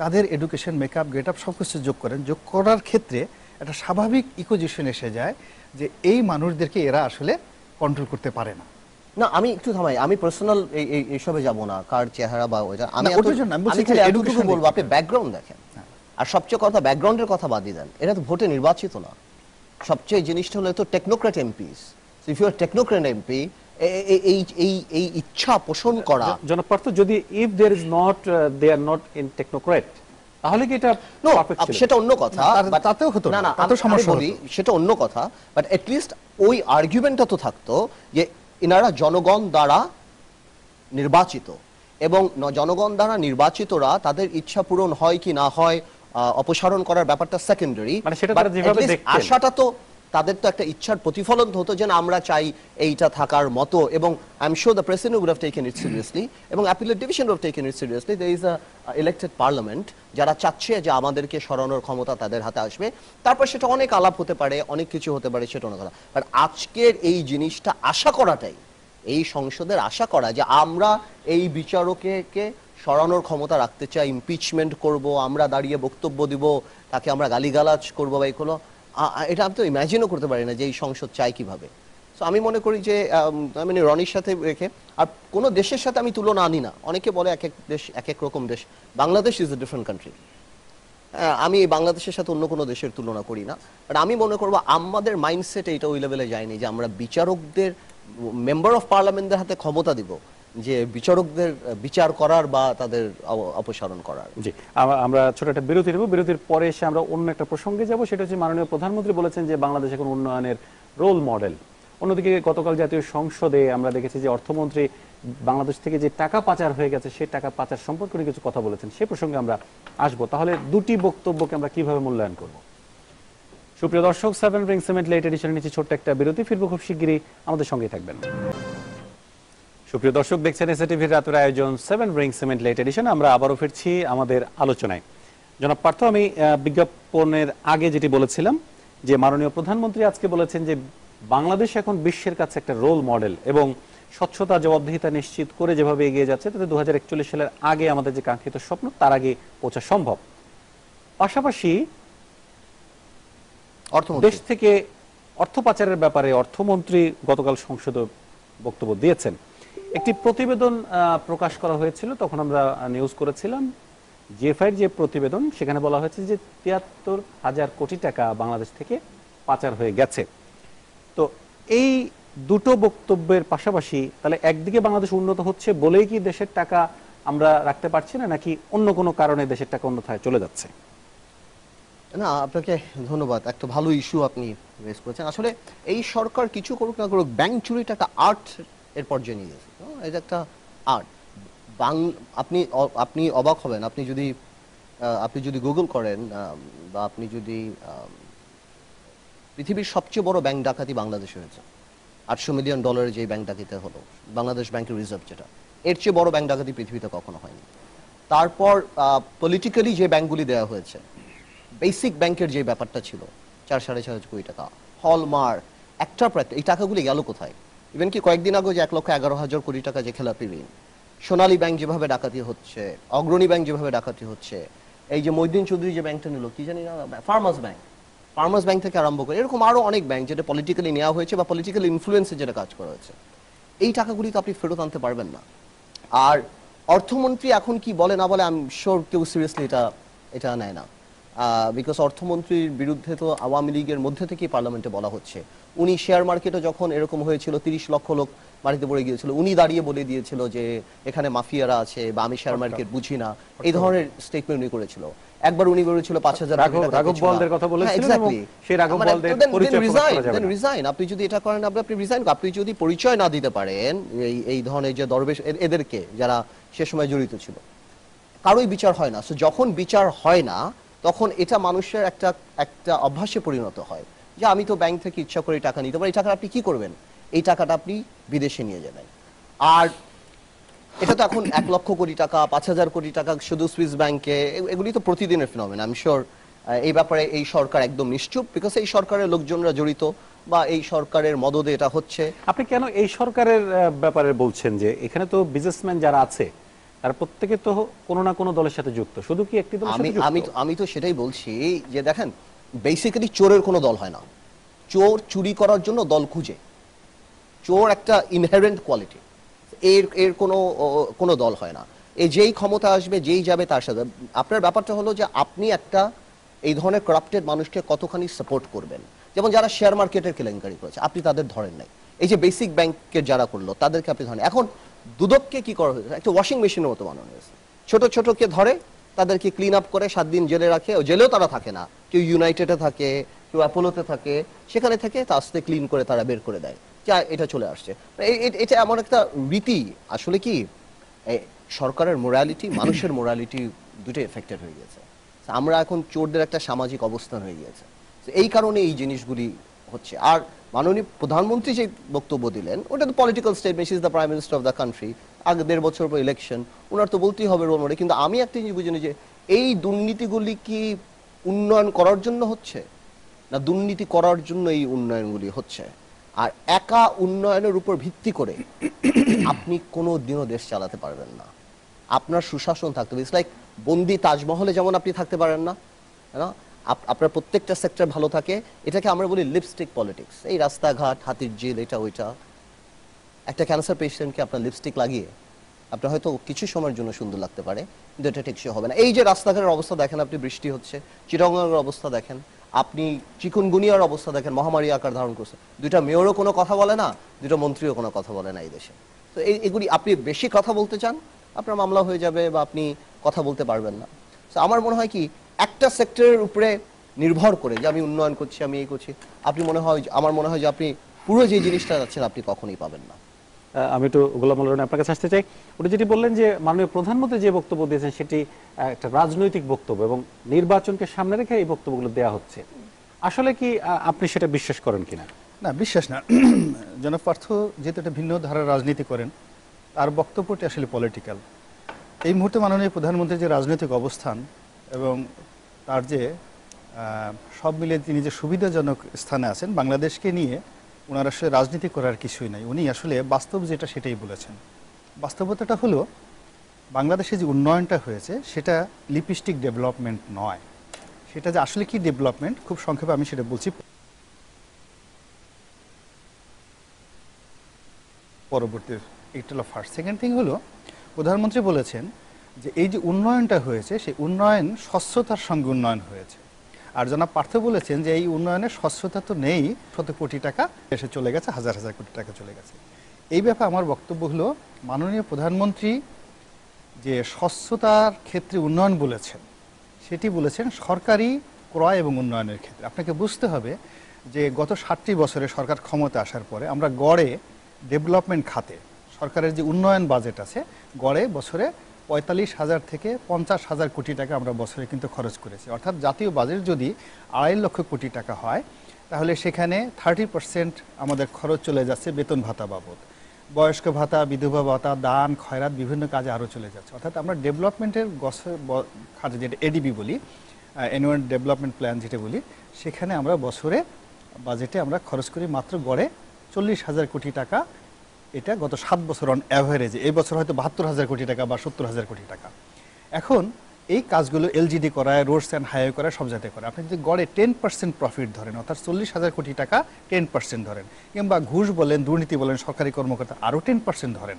তাদের এডুকেশন, মেকআপ, গেট আপ সব কিছু যোগ করেন। যোগ করার ক্ষেত্রে একটা স্বাভাবিক ইকোজিশন এসে যায় যে এই মানুষদেরকে এরা আসলে কন্ট্রোল করতে পারে না। না আমি একটু থামাই, আমি পার্সোনাল এইসবে যাব না, কার চেহারা বা ওইটা আমি এডুকেশন বলবো। আপনি ব্যাকগ্রাউন্ড দেখেন, আর সবচেয়ে কথা ব্যাকগ্রাউন্ডের কথা বাদই দেন, এরা তো ভোটে নির্বাচিত না। সবচেয়ে জিনিসটা হলো তো technocrat MPs. If you are technocrat MP, এই ইচ্ছা পোষণ করা জনাব পার্থ, যদি if there is not they are not in technocrat তাহলে কি এটা পারফেক্ট ছিল? সেটা অন্য কথা, তাতেও হতো না, তাতেও সমস্যা বলি, সেটা অন্য কথা। বাট এট লিস্ট ওই আর্গুমেন্টটা তো থাকতো যে ইনারা জনগণ দ্বারা নির্বাচিত, এবং জনগণ দ্বারা নির্বাচিতরা তাদের ইচ্ছা পূরণ হয় কি না হয় অপসারণ করার ব্যাপারটা সেকেন্ডারি। মানে সেটা তারা যেভাবে দেখতেন, আশাটা তো তাদের তো একটা ইচ্ছার প্রতিফলন হতো যে আমরা চাই এইটা থাকার মতো, এবং I am sure the president would have taken it seriously এবং appellate division would have taken it seriously. There is a elected parliament যারা চাচ্ছে যে আমাদেরকে সরানোর ক্ষমতা তাদের হাতে আসবে। তারপর সেটা অনেক আলাপ হতে পারে, অনেক কিছু হতে পারে, সেটা অনেক কথা। বাট আজকের এই জিনিসটা আশা করাটাই, এই সংসদের আশা করা যে আমরা এই বিচারককে সরানোর ক্ষমতা রাখতে চাই, ইমপিচমেন্ট করব, আমরা দাঁড়িয়ে বক্তব্য দিব, তাকে আমরা গালিগালাজ করবো বা এইগুলো, এটা আমি তো ইমাজিনও করতে পারি না যে এই সংসদ চাই কিভাবে। সো আমি মনে করি যে আমি রনির সাথে রেখে আর কোনো দেশের সাথে আমি তুলনা আনি না। অনেকে বলে এক এক দেশ এক এক রকম দেশ, Bangladesh is a different country. আমি বাংলাদেশের সাথে অন্য কোনো দেশের তুলনা করি না, বাট আমি মনে করবো আমাদের মাইন্ডসেট এইটা ওই লেভেলে যায়নি যে আমরা বিচারকদের, মেম্বার অফ পার্লামেন্টদের হাতে ক্ষমতা দিব যে বিচারকদের বিচার করার বা তাদের অপসারণ করার। জি, আমরা ছোট একটা বিরতি নেব, বিরতির পরে এসে আমরা অন্য একটা প্রসঙ্গে যাব। সেটা হচ্ছে মাননীয় প্রধানমন্ত্রী বলেছেন যে বাংলাদেশ এখন উন্নয়নের রোল মডেল। অন্যদিকে গতকাল জাতীয় সংসদে আমরা দেখেছি যে অর্থমন্ত্রী বাংলাদেশ থেকে যে টাকা পাচার হয়ে গেছে সেই টাকা পাচার সম্পর্কে কিছু কথা বলেছেন, সে প্রসঙ্গে আমরা আসবো। তাহলে দুটি বক্তব্যকে আমরা কিভাবে মূল্যায়ন করব? সুপ্রিয় দর্শক, 7 রিং সিমেন্ট লেট এডিশনের নিচে ছোট্ট একটা বিরতি, ফিরবো খুব শিগগিরই, আমাদের সঙ্গেই থাকবেন। সুপ্রিয় দর্শক, দেখছেন এসএটিভির রাতের আয়োজন 7 রিং সিমেন্ট লেট এডিশন। আমরা আবারও ফিরছি আমাদের আলোচনায়। জনাব পার্থ, আমি বিজ্ঞাপনের আগে যেটি বলেছিলাম যে মাননীয় প্রধানমন্ত্রী আজকে বলেছেন যে বাংলাদেশ এখন বিশ্বের কাছে একটা রোল মডেল এবং স্বচ্ছতা, জবাবদিহিতা নিশ্চিত করে যেভাবে এগিয়ে যাচ্ছে তাতে 2041 সালের আগে আমাদের যে কাঙ্ক্ষিত স্বপ্ন তার আগে পৌঁছা সম্ভব। পাশাপাশি দেশ থেকে অর্থ পাচারের ব্যাপারে অর্থমন্ত্রী গতকাল সংসদে বক্তব্য দিয়েছেন। একটি প্রতিবেদন প্রকাশ করা হয়েছিল, তখন আমরা নিউজ করেছিলাম জিএফআইয়ের যে প্রতিবেদন, সেখানে বলা হয়েছে যে 73,000 কোটি টাকা বাংলাদেশ থেকে পাচার হয়ে গেছে। তো এই দুটো বক্তব্যের পাশাপাশি তাহলে একদিকে বাংলাদেশ উন্নত হচ্ছে বলেই কি দেশের টাকা আমরা রাখতে পারছি না, নাকি অন্য কোনো কারণে দেশের টাকা অন্যথায় চলে যাচ্ছে? না, আপনাকে ধন্যবাদ, একটা ভালো ইস্যু আপনি রেজ করেছেন। আসলে এই সরকার কিছু করুক না করুক, ব্যাংক চুরিটা একটা আর্ট এর পর্যায়ে নিয়ে গেছে। এটা একটা আর্ট। আপনি অবাক হবেন, আপনি যদি গুগল করেন বা আপনি যদি পৃথিবীর সবচেয়ে বড় ব্যাংক ডাকাতি বাংলাদেশে হয়েছে, $800 মিলিয়ন যে ব্যাংক ডাকাতি হলো, বাংলাদেশ ব্যাংকের রিজার্ভ, যেটা এর চেয়ে বড় ব্যাংক ডাকাতি পৃথিবীতে কখনো হয়নি। তারপর পলিটিক্যালি যে ব্যাংকগুলি দেওয়া হয়েছে, বেসিক ব্যাংকের যে ব্যাপারটা ছিল 4-4.5 কোটি টাকা, হলমার্ক, একটা প্রায়, এই টাকাগুলি গেল কোথায়? ইভেন কি কয়েকদিন আগে যে 1,11,000 কোটি টাকা যে খেলাপি ঋণ, সোনালী ব্যাংক যেভাবে ডাকাতি হচ্ছে, অগ্রণী ব্যাংক যেভাবে ডাকাতি হচ্ছে, এই যে মইদিন চৌধুরী যে ব্যাংকটা নিল, কি জানি না, ফার্মার্স ব্যাংক থেকে আরম্ভ করে এরকম আরো অনেক ব্যাংক যেটা পলিটিক্যালি নেওয়া হয়েছে বা পলিটিক্যাল ইনফ্লুয়েন্সে যেটা কাজ করা হয়েছে, এই টাকাগুলি তো আপনি ফেরত আনতে পারবেন না। আর অর্থমন্ত্রী এখন কি বলে না বলে, আমি শিওর কেউ সিরিয়াসলি এটা নেয় না। বিকজ অর্থমন্ত্রীর বিরুদ্ধে তো আওয়ামী লীগের মধ্যে থেকেই পার্লামেন্টে বলা হচ্ছে। উনি শেয়ার মার্কেটে যখন এরকম হয়েছিল 30 লক্ষ লোক বাড়িতে পড়ে গিয়েছিল, উনি দাঁড়িয়ে বলে দিয়েছিল যে এখানে মাফিয়ারা আছে বা আমি শেয়ার মার্কেট বুঝি না, এই ধরনের স্টেটমেন্ট উনি করেছিল। একবার উনি বলেছিল 5,000 রাঘব বোয়ালদের কথা বলেছিলেন এবং সেই রাঘব বোয়ালদের পরিচয় প্রকাশ করা যাবে না। রিজাইন, আপনি যদি এটা করেন আপনি রিজাইন, আপনি যদি পরিচয় না দিতে পারেন এই ধরনের যে দরবেশ এদেরকে যারা সে সময় জড়িত ছিল, কারোই বিচার হয় না। সো যখন বিচার হয় না তখন এটা মানুষের একটা অভ্যাসে পরিণত হয় যে আমি তো ব্যাংক থেকে ইচ্ছা করে টাকা নিতে পারি। এই টাকাটা আপনি কি করবেন? এই টাকাটা আপনি বিদেশে নিয়ে যাবেন। আর এটা তো এখন 1 লক্ষ কোটি টাকা, 5,000 কোটি টাকা শুধু সুইস ব্যাংকে, এগুলি তো প্রতিদিনের ফিনোমেনা। আমি শিওর এই ব্যাপারে এই সরকার একদম নিশ্চুপ, বিকজ এই সরকারের লোকজনরা জড়িত বা এই সরকারের মদদে এটা হচ্ছে। আপনি কেন এই সরকারের ব্যাপারে বলছেন? যে এখানে তো বিজনেসম্যান যারা আছে তারা প্রত্যেকে তো কোনো না কোনো দলের সাথে যুক্ত, শুধু কি একটি দলের সাথে যুক্ত? আমি তো সেটাই বলছি যে দেখেন, বেসিক্যালি চোরের কোনো দল হয় না। চোর চুরি করার জন্য দল খুঁজে। চোর একটা ইনহেরেন্ট কোয়ালিটি, এর কোনো দল হয় না। যেই ক্ষমতা আসবে, যেই যাবে তার সাথে। আপনার ব্যাপারটা হলো যে আপনি একটা এই ধরনের করাপ্টেড মানুষকে কতখানি সাপোর্ট করবেন। যেমন যারা শেয়ার মার্কেটের কেলেঙ্কারি করেছে, আপনি তাদের ধরেন নাই। এই যে বেসিক ব্যাংকের যারা করলো তাদেরকে আপনি ধরেন। এখন দুদককে কি করা হয়েছে? একটা ওয়াশিং মেশিনের মতো বানানো হয়েছে। ছোট ছোটকে ধরে তাদেরকে ক্লিন আপ করে 7 দিন জেলে রাখে। জেলেও তারা থাকে না, কেউ ইউনাইটেডে থাকে, কেউ অ্যাপোলোতে থাকে, সেখানে থেকে তা আস্তে ক্লিন করে তারা বের করে দেয় যা এটা চলে আসছে। এটা এমন একটা রীতি, আসলে কি সরকারের মোরালিটি, মানুষের মোরালিটি দুটো এফেক্টেড হয়ে গেছে। আমরা এখন চোরদের একটা সামাজিক অবস্থান হয়ে গিয়েছে। এই কারণে এই জিনিসগুলি হচ্ছে। আর মাননীয় প্রধানমন্ত্রী যে বক্তব্য দিলেন ওটা তো political statement, is the prime minister of the country, আগে 1.5 বছর পর ইলেকশন, ওনার তো বলতেই হবে রোল মডেল। কিন্তু আমি একটা জিনিস বুঝিনি যে এই দুর্নীতিগুলি কি উন্নয়ন করার জন্য হচ্ছে, না দুর্নীতি করার জন্য এই উন্নয়নগুলি হচ্ছে। আর একা উন্নয়নের উপর ভিত্তি করে আপনি কোনো দিনও দেশ চালাতে পারবেন না। আপনার সুশাসন থাকতে হবে। ইটস লাইক বন্দি তাজমহলে যেমন আপনি থাকতে পারেন না, না আপনার প্রত্যেকটা সেক্টর ভালো থাকে। এটাকে আমরা বলি লিপস্টিক পলিটিক্স। এই রাস্তাঘাট, হাতির ঝিল, এটা ওইটা। একটা ক্যান্সার পেশেন্টকে আপনার লিপস্টিক লাগিয়ে আপনার হয়তো কিছু সময়ের জন্য সুন্দর লাগতে পারে, কিন্তু এটা টেকসই হবে না। এই যে রাস্তাঘাটের অবস্থা দেখেন আপনি, বৃষ্টি হচ্ছে, চিটাগংয়ের অবস্থা দেখেন আপনি, চিকুনগুনিয়ার অবস্থা দেখেন, মহামারী আকার ধারণ করছে। 2টা মেয়রও কোনো কথা বলে না, 2টা মন্ত্রীও কোনো কথা বলে না এই দেশে। তো এগুলি আপনি বেশি কথা বলতে চান, আপনার মামলা হয়ে যাবে বা আপনি কথা বলতে পারবেন না। তো আমার মনে হয় কি, একটা সেক্টরের উপরে নির্ভর করে যে আমি উন্নয়ন করছি, আমি এই করছি, আমার মনে হয় যে আপনি পুরো যে জিনিসটা যাচ্ছেন আপনি কখনোই পাবেন না। আমি একটু গোলাম মোল্লা রনি আপনার কাছে আসতে চাই। ওটা যেটি বললেন যে মাননীয় প্রধানমন্ত্রী যে বক্তব্য দিয়েছেন সেটি একটা রাজনৈতিক বক্তব্য এবং নির্বাচনকে সামনে রেখে এই বক্তব্যগুলো দেওয়া হচ্ছে। আসলে কি আপনি সেটা বিশ্বাস করেন কিনা? না, বিশ্বাস না। জনাব পার্থ যেহেতু একটা ভিন্ন ধারার রাজনীতি করেন, তার বক্তব্যটি আসলে পলিটিক্যাল। এই মুহূর্তে মাননীয় প্রধানমন্ত্রীর যে রাজনৈতিক অবস্থান এবং তার যে সব মিলে তিনি যে সুবিধাজনক স্থানে আছেন, বাংলাদেশকে নিয়ে ওনার আসলে রাজনীতি করার কিছুই নাই। উনি আসলে বাস্তব যেটা সেটাই বলেছেন। বাস্তবতাটা হলো বাংলাদেশে যে উন্নয়নটা হয়েছে সেটা লিপস্টিক ডেভেলপমেন্ট নয়। সেটা যে আসলে কি ডেভেলপমেন্ট, খুব সংক্ষেপে আমি সেটা বলছি পরবর্তী। এটা হলো ফার্স্ট। সেকেন্ড থিং হলো প্রধানমন্ত্রী বলেছেন যে এই যে উন্নয়নটা হয়েছে সেই উন্নয়ন স্বচ্ছতার সঙ্গে উন্নয়ন হয়েছে। আর জনাব পার্থ বলেছেন যে এই উন্নয়নের স্বচ্ছতা তো নেই, 100 কোটি টাকা এসে চলে গেছে, হাজার হাজার কোটি টাকা চলে গেছে। এই ব্যাপারে আমার বক্তব্য হলো মাননীয় প্রধানমন্ত্রী যে স্বচ্ছতার ক্ষেত্রে উন্নয়ন বলেছেন সেটি বলেছেন সরকারি ক্রয় এবং উন্নয়নের ক্ষেত্রে। আপনাকে বুঝতে হবে যে গত 60টি বছরে সরকার ক্ষমতা আসার পরে আমরা গড়ে ডেভেলপমেন্ট খাতে সরকারের যে উন্নয়ন বাজেট আছে গড়ে বছরে 45,000 থেকে 50,000 কোটি টাকা আমরা বছরে কিন্তু খরচ করেছি। অর্থাৎ জাতীয় বাজেট যদি 2.5 লক্ষ কোটি টাকা হয় তাহলে সেখানে 30% আমাদের খরচ চলে যাচ্ছে বেতন ভাতা বাবদ, বয়স্ক ভাতা, বিধবা ভাতা, দান, খয়রাত, বিভিন্ন কাজে আরও চলে যাচ্ছে। অর্থাৎ আমরা ডেভেলপমেন্টের খাতে যেটা এডিবি বলি, অ্যানুয়াল ডেভেলপমেন্ট প্ল্যান যেটা বলি, সেখানে আমরা বছরে বাজেটে আমরা খরচ করি মাত্র গড়ে 40,000 কোটি টাকা। এটা গত 7 বছর অন অ্যাভারেজে, এই বছর হয়তো 72,000 কোটি টাকা বা 70,000 কোটি টাকা। এখন এই কাজগুলো এলজিডি করায়, রোডস অ্যান্ড হাইওয়ে করায়, সব জায়গায় করে। আপনি যদি গড়ে 10% প্রফিট ধরেন, অর্থাৎ 40,000 কোটি টাকা 10% ধরেন, কিংবা ঘুষ বলেন, দুর্নীতি বলেন, সরকারি কর্মকর্তা আরও 10% ধরেন,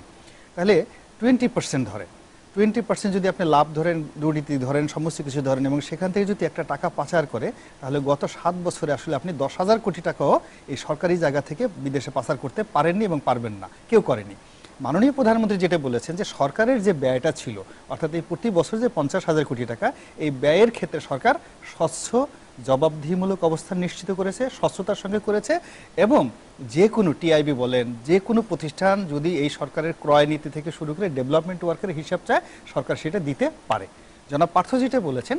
তাহলে 20% ধরেন, 20% যদি আপনি লাভ ধরেন, দুর্নীতি ধরেন, সমস্ত কিছু ধরেন, এবং সেখান থেকে যদি একটা টাকা পাচার করে, তাহলে গত 7 বছরে আসলে আপনি 10,000 কোটি টাকাও এই সরকারি জায়গা থেকে বিদেশে পাচার করতে পারেননি এবং পারবেন না, কেউ করেনি। মাননীয় প্রধানমন্ত্রী যেটা বলেছেন যে সরকারের যে ব্যয়টা ছিল, অর্থাৎ এই প্রতি বছর যে 50,000 কোটি টাকা, এই ব্যয়ের ক্ষেত্রে সরকার স্বচ্ছ জবাবদিহিমূলক অবস্থান নিশ্চিত করেছে, স্বচ্ছতার সঙ্গে করেছে, এবং যে কোনো টিআইবি বলেন, যে কোনো প্রতিষ্ঠান যদি এই সরকারের ক্রয় নীতি থেকে শুরু করে ডেভেলপমেন্ট ওয়ার্কের হিসাব চায়, সরকার সেটা দিতে পারে। জনাব পার্থ যেটা বলেছেন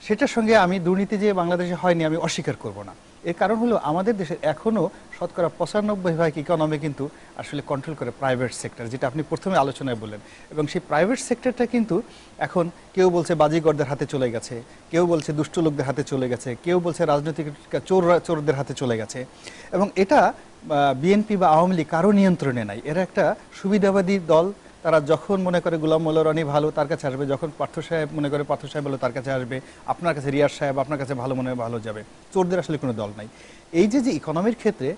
সেটার সঙ্গে আমি দুর্নীতি যে বাংলাদেশে হয়নি আমি অস্বীকার করব না। এর কারণ হলো আমাদের দেশে এখনও শতকরা 95% ইকোনমি কিন্তু আসলে কন্ট্রোল করে প্রাইভেট সেক্টর, যেটা আপনি প্রথমে আলোচনায় বললেন। এবং সেই প্রাইভেট সেক্টরটা কিন্তু এখন কেউ বলছে বাজিগরদের হাতে চলে গেছে, কেউ বলছে দুষ্ট লোকদের হাতে চলে গেছে, কেউ বলছে রাজনৈতিক চোরদের হাতে চলে গেছে। এবং এটা বিএনপি বা আওয়ামী লীগ কারো নিয়ন্ত্রণে নাই। এরা একটা সুবিধাবাদী দল। তারা যখন মনে করে গোলাম মোল্লা রনি ভালো তার কাছে আসবে, যখন পার্থ সাহেব মনে করে পার্থ সাহেব ভালো তার কাছে আসবে, আপনার কাছে রিয়াজ সাহেব আপনার কাছে ভালো মনে হয় ভালো যাবে। চোরদের আসলে কোনো দল নাই। এই যে ইকোনমির ক্ষেত্রে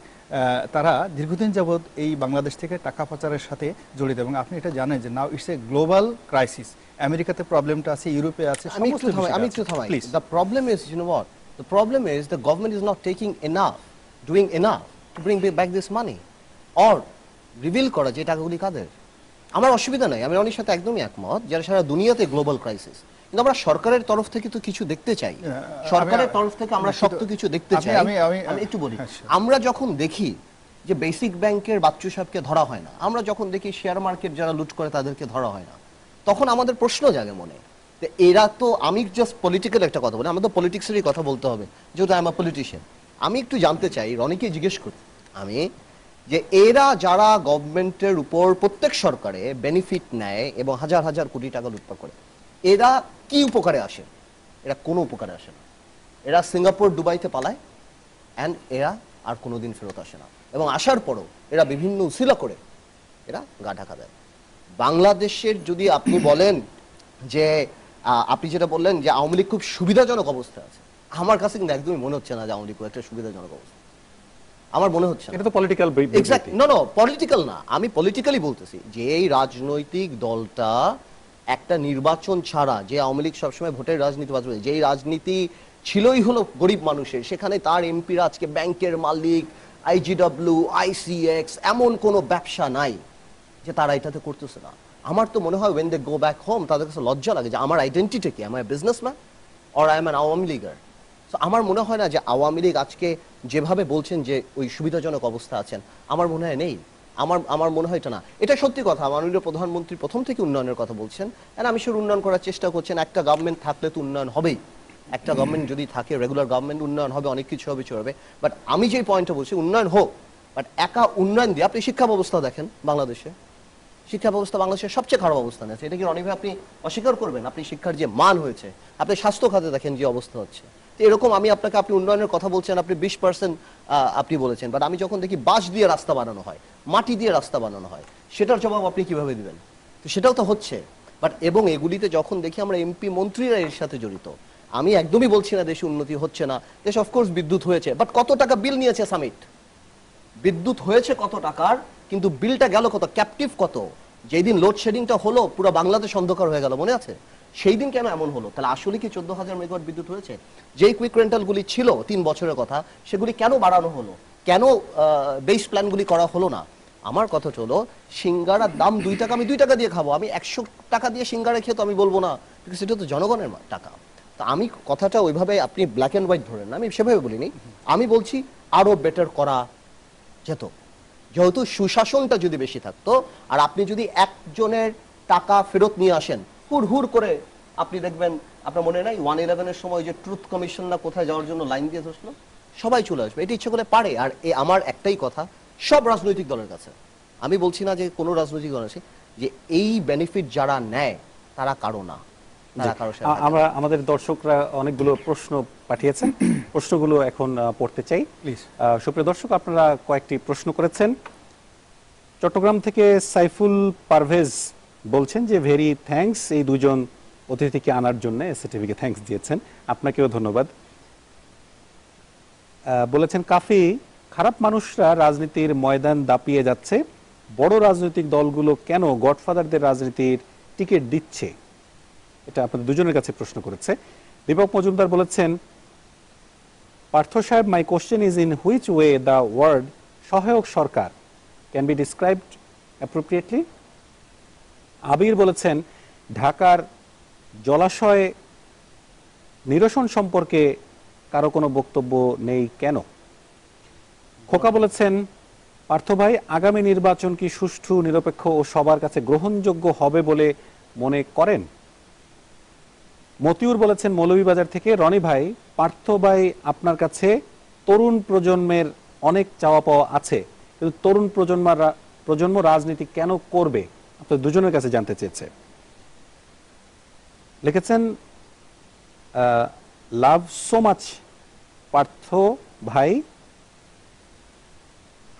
তারা দীর্ঘদিন যাবৎ এই বাংলাদেশ থেকে টাকা পাচারের সাথে জড়িত, এবং আপনি এটা জানেন যে now it's a global crisis. আমেরিকাতে প্রবলেমটা আছে, ইউরোপে আছে, আমি একটু থামাই। The problem is, you know what? The problem is the government is not taking enough, doing enough to bring back this money or reveal করা যে টাকাগুলি কাদের। আমার অসুবিধা নাই, আমি অনেক সাথে একদমই একমত, যারা সারা দুনিয়াতে গ্লোবাল ক্রাইসিস, কিন্তু আমরা সরকারের তরফ থেকে তো কিছু দেখতে চাই। সরকারের তরফ থেকে আমরা শক্ত কিছু দেখতে চাই। আমি একটু বলি, আমরা যখন দেখি যে বেসিক ব্যাংকের বাচ্চু সাহেবকে ধরা হয় না, আমরা যখন দেখি শেয়ার মার্কেট যারা লুট করে তাদেরকে ধরা হয় না, তখন আমাদের প্রশ্ন জাগে মনে, এরা তো, আমি জাস্ট পলিটিক্যাল একটা কথা বলি, আমাদের পলিটিক্সেরই কথা বলতে হবে, যেহেতু আই এম আ পলিটিশিয়ান। আমি একটু জানতে চাই, রনিকে জিজ্ঞেস করি আমি, যে এরা যারা গভর্নমেন্টের উপর প্রত্যেক সরকারে বেনিফিট নেয় এবং হাজার হাজার কোটি টাকা লুটপাট করে, এরা কি উপকারে আসে? এরা কোনো উপকারে আসে না। এরা সিঙ্গাপুর দুবাইতে পালায়, অ্যান্ড এরা আর কোনোদিন ফেরত আসে না, এবং আসার পরও এরা বিভিন্ন উসিলা করে এরা গা ঢাকা দেয়। বাংলাদেশের যদি আপনি বলেন যে আপনি যেটা বললেন যে আওয়ামী লীগ খুব সুবিধাজনক অবস্থায় আছে, আমার কাছে কিন্তু একদমই মনে হচ্ছে না যে আওয়ামী লীগ খুব একটা সুবিধাজনক অবস্থা। আমার মনে হচ্ছে এটা তো পলিটিক্যাল পলিটিক্যাল না, আমি পলিটিক্যালি বলতেছি যে এই রাজনৈতিক দলটা একটা নির্বাচন ছাড়া, যে আওয়ামী লীগ সবসময় ভোটের রাজনীতি বাজ, যেই রাজনীতি ছিলই হলো গরিব মানুষের, সেখানে তার এমপিরা আজকে ব্যাংকের মালিক, আইজিডব্লিউ, আইসিএক্স, এমন কোনো ব্যবসা নাই যে তারা এটাতে করতেছে না। আমার তো মনে হয় when they go back home তাদের কাছে লজ্জা লাগে যে আমার আইডেন্টিটি কি, am I a businessman or I am an Awami লীগার। তো আমার মনে হয় না যে আওয়ামী লীগ আজকে যেভাবে বলছেন যে ওই সুবিধাজনক অবস্থা আছেন, আমার মনে হয় নেই। আমার মনে হয় এটা না। এটা সত্যি কথা, মাননীয় প্রধানমন্ত্রী প্রথম থেকে উন্নয়নের কথা বলছেন, আর আমি সে উন্নয়ন করার চেষ্টা করছেন। একটা গভর্নমেন্ট থাকলে তো উন্নয়ন হবেই, একটা গভর্নমেন্ট যদি থাকে, রেগুলার গভর্নমেন্ট, উন্নয়ন হবে, অনেক কিছু হবে, চলবে। বাট আমি যে পয়েন্টটা বলছি, উন্নয়ন হোক, বাট একা উন্নয়ন দিয়ে, আপনি শিক্ষা ব্যবস্থা দেখেন বাংলাদেশে, শিক্ষা ব্যবস্থা বাংলাদেশের সবচেয়ে খারাপ অবস্থানে আছে। এটা কি রনিভাই আপনি অস্বীকার করবেন? আপনি শিক্ষার যে মান হয়েছে, আপনি স্বাস্থ্য খাতে দেখেন যে অবস্থা হচ্ছে। তো এরকম আমি আপনাকে, আপনি উন্নয়নের কথা বলছেন, আপনি 20% আপনি বলেছেন, বাট আমি যখন দেখি বাঁশ দিয়ে রাস্তা বানানো হয়, মাটি দিয়ে রাস্তা বানানো হয়, সেটার জবাব আপনি কিভাবে দিবেন? তো সেটাও তো হচ্ছে। বাট এবং এগুলিতে যখন দেখি আমরা এমপি মন্ত্রীরা এর সাথে জড়িত, আমি একদমই বলছি না দেশে উন্নতি হচ্ছে না, দেশ অফকোর্স বিদ্যুৎ হয়েছে, বাট কত টাকা বিল নিয়েছে সামিট? বিদ্যুৎ হয়েছে কত টাকার, কিন্তু বিলটা গেল কত, ক্যাপটিভ কত? যেই দিন লোডশেডিংটা হলো পুরো বাংলাদেশ অন্ধকার হয়ে গেল, মনে আছে? সেই দিন কেন এমন হলো? তাহলে আসলে কি 14,000 মেগাওয়াট বিদ্যুৎ হয়েছে? যেই কুইক রেন্টালগুলি ছিল 3 বছরের কথা, সেগুলি কেন বাড়ানো হলো? কেন বেস প্ল্যানগুলি করা হলো না? আমার কথা হলো, সিঙ্গারার দাম 2 টাকা, আমি 2 টাকা দিয়ে খাবো, আমি 100 টাকা দিয়ে সিঙ্গারা খেয়ে তো আমি বলবো না, কিন্তু সেটা তো জনগণের টাকা। তা আমি কথাটা ওইভাবে আপনি ব্ল্যাক অ্যান্ড হোয়াইট ধরেন না, আমি সেভাবে বলিনি। আমি বলছি আরো বেটার করা যেত, যেহেতু সুশাসনটা যদি বেশি থাকতো, আর আপনি যদি একজনের টাকা ফেরত নিয়ে আসেন হুড় হুড় করে, আপনি দেখবেন, আপনার মনে নাই 111-এর সময় যে ট্রুথ কমিশন না কোথায় যাওয়ার জন্য লাইন দিয়ে ধরছিল, সবাই চলে আসবে, এটা ইচ্ছে করে পারে। আর আমার একটাই কথা সব রাজনৈতিক দলের কাছে, আমি বলছি না যে কোনো রাজনৈতিক দল আছে, যে এই বেনিফিট যারা নেয় তারা কারো না, আমরা আমাদের দর্শকরা অনেকগুলো প্রশ্ন পাঠিয়েছেন, প্রশ্নগুলো এখন পড়তে চাই। প্লিজ। সুপ্রিয় দর্শক, আপনারা কয়েকটি প্রশ্ন করেছেন। চট্টগ্রাম থেকে সাইফুল পারভেজ বলছেন যে ভেরি থ্যাঙ্কস এই দুজন অতিথিকে আনার জন্য, এসএটিভিকে থ্যাঙ্কস দিয়েছেন, আপনাকেও ধন্যবাদ। বলেছেন কাফি, খারাপ মানুষরা রাজনীতির ময়দান দাপিয়ে যাচ্ছে, বড় রাজনৈতিক দলগুলো কেন গডফাদারদের রাজনীতির টিকিট দিচ্ছে? এটা আপনাদের দুজনের কাছে প্রশ্ন করেছে। দীপক মজুমদার বলেছেন, পার্থ সাহেব, my question is in which way the word সহায়ক সরকার can be described appropriately? Abir বলেছেন, ঢাকার জলাশয় নিরসন সম্পর্কে কারো কোনো বক্তব্য নেই কেন? খোকা বলেছেন, পার্থ ভাই, আগামী নির্বাচন কি সুষ্ঠু, নিরপেক্ষ ও সবার কাছে গ্রহণযোগ্য হবে বলে মনে করেন? মতিউর বলেছেন মৌলভীবাজার থেকে, রনি ভাই, পার্থ ভাই আপনার কাছে তরুণ প্রজন্মের অনেক চাওয়া পাওয়া আছে, কিন্তু তরুণ প্রজন্ম রাজনীতি কেন করবে? আপনাদের দুজনের কাছে জানতে চেয়েছে। লিখেছেন, লাভ সো মাচ পার্থ ভাই,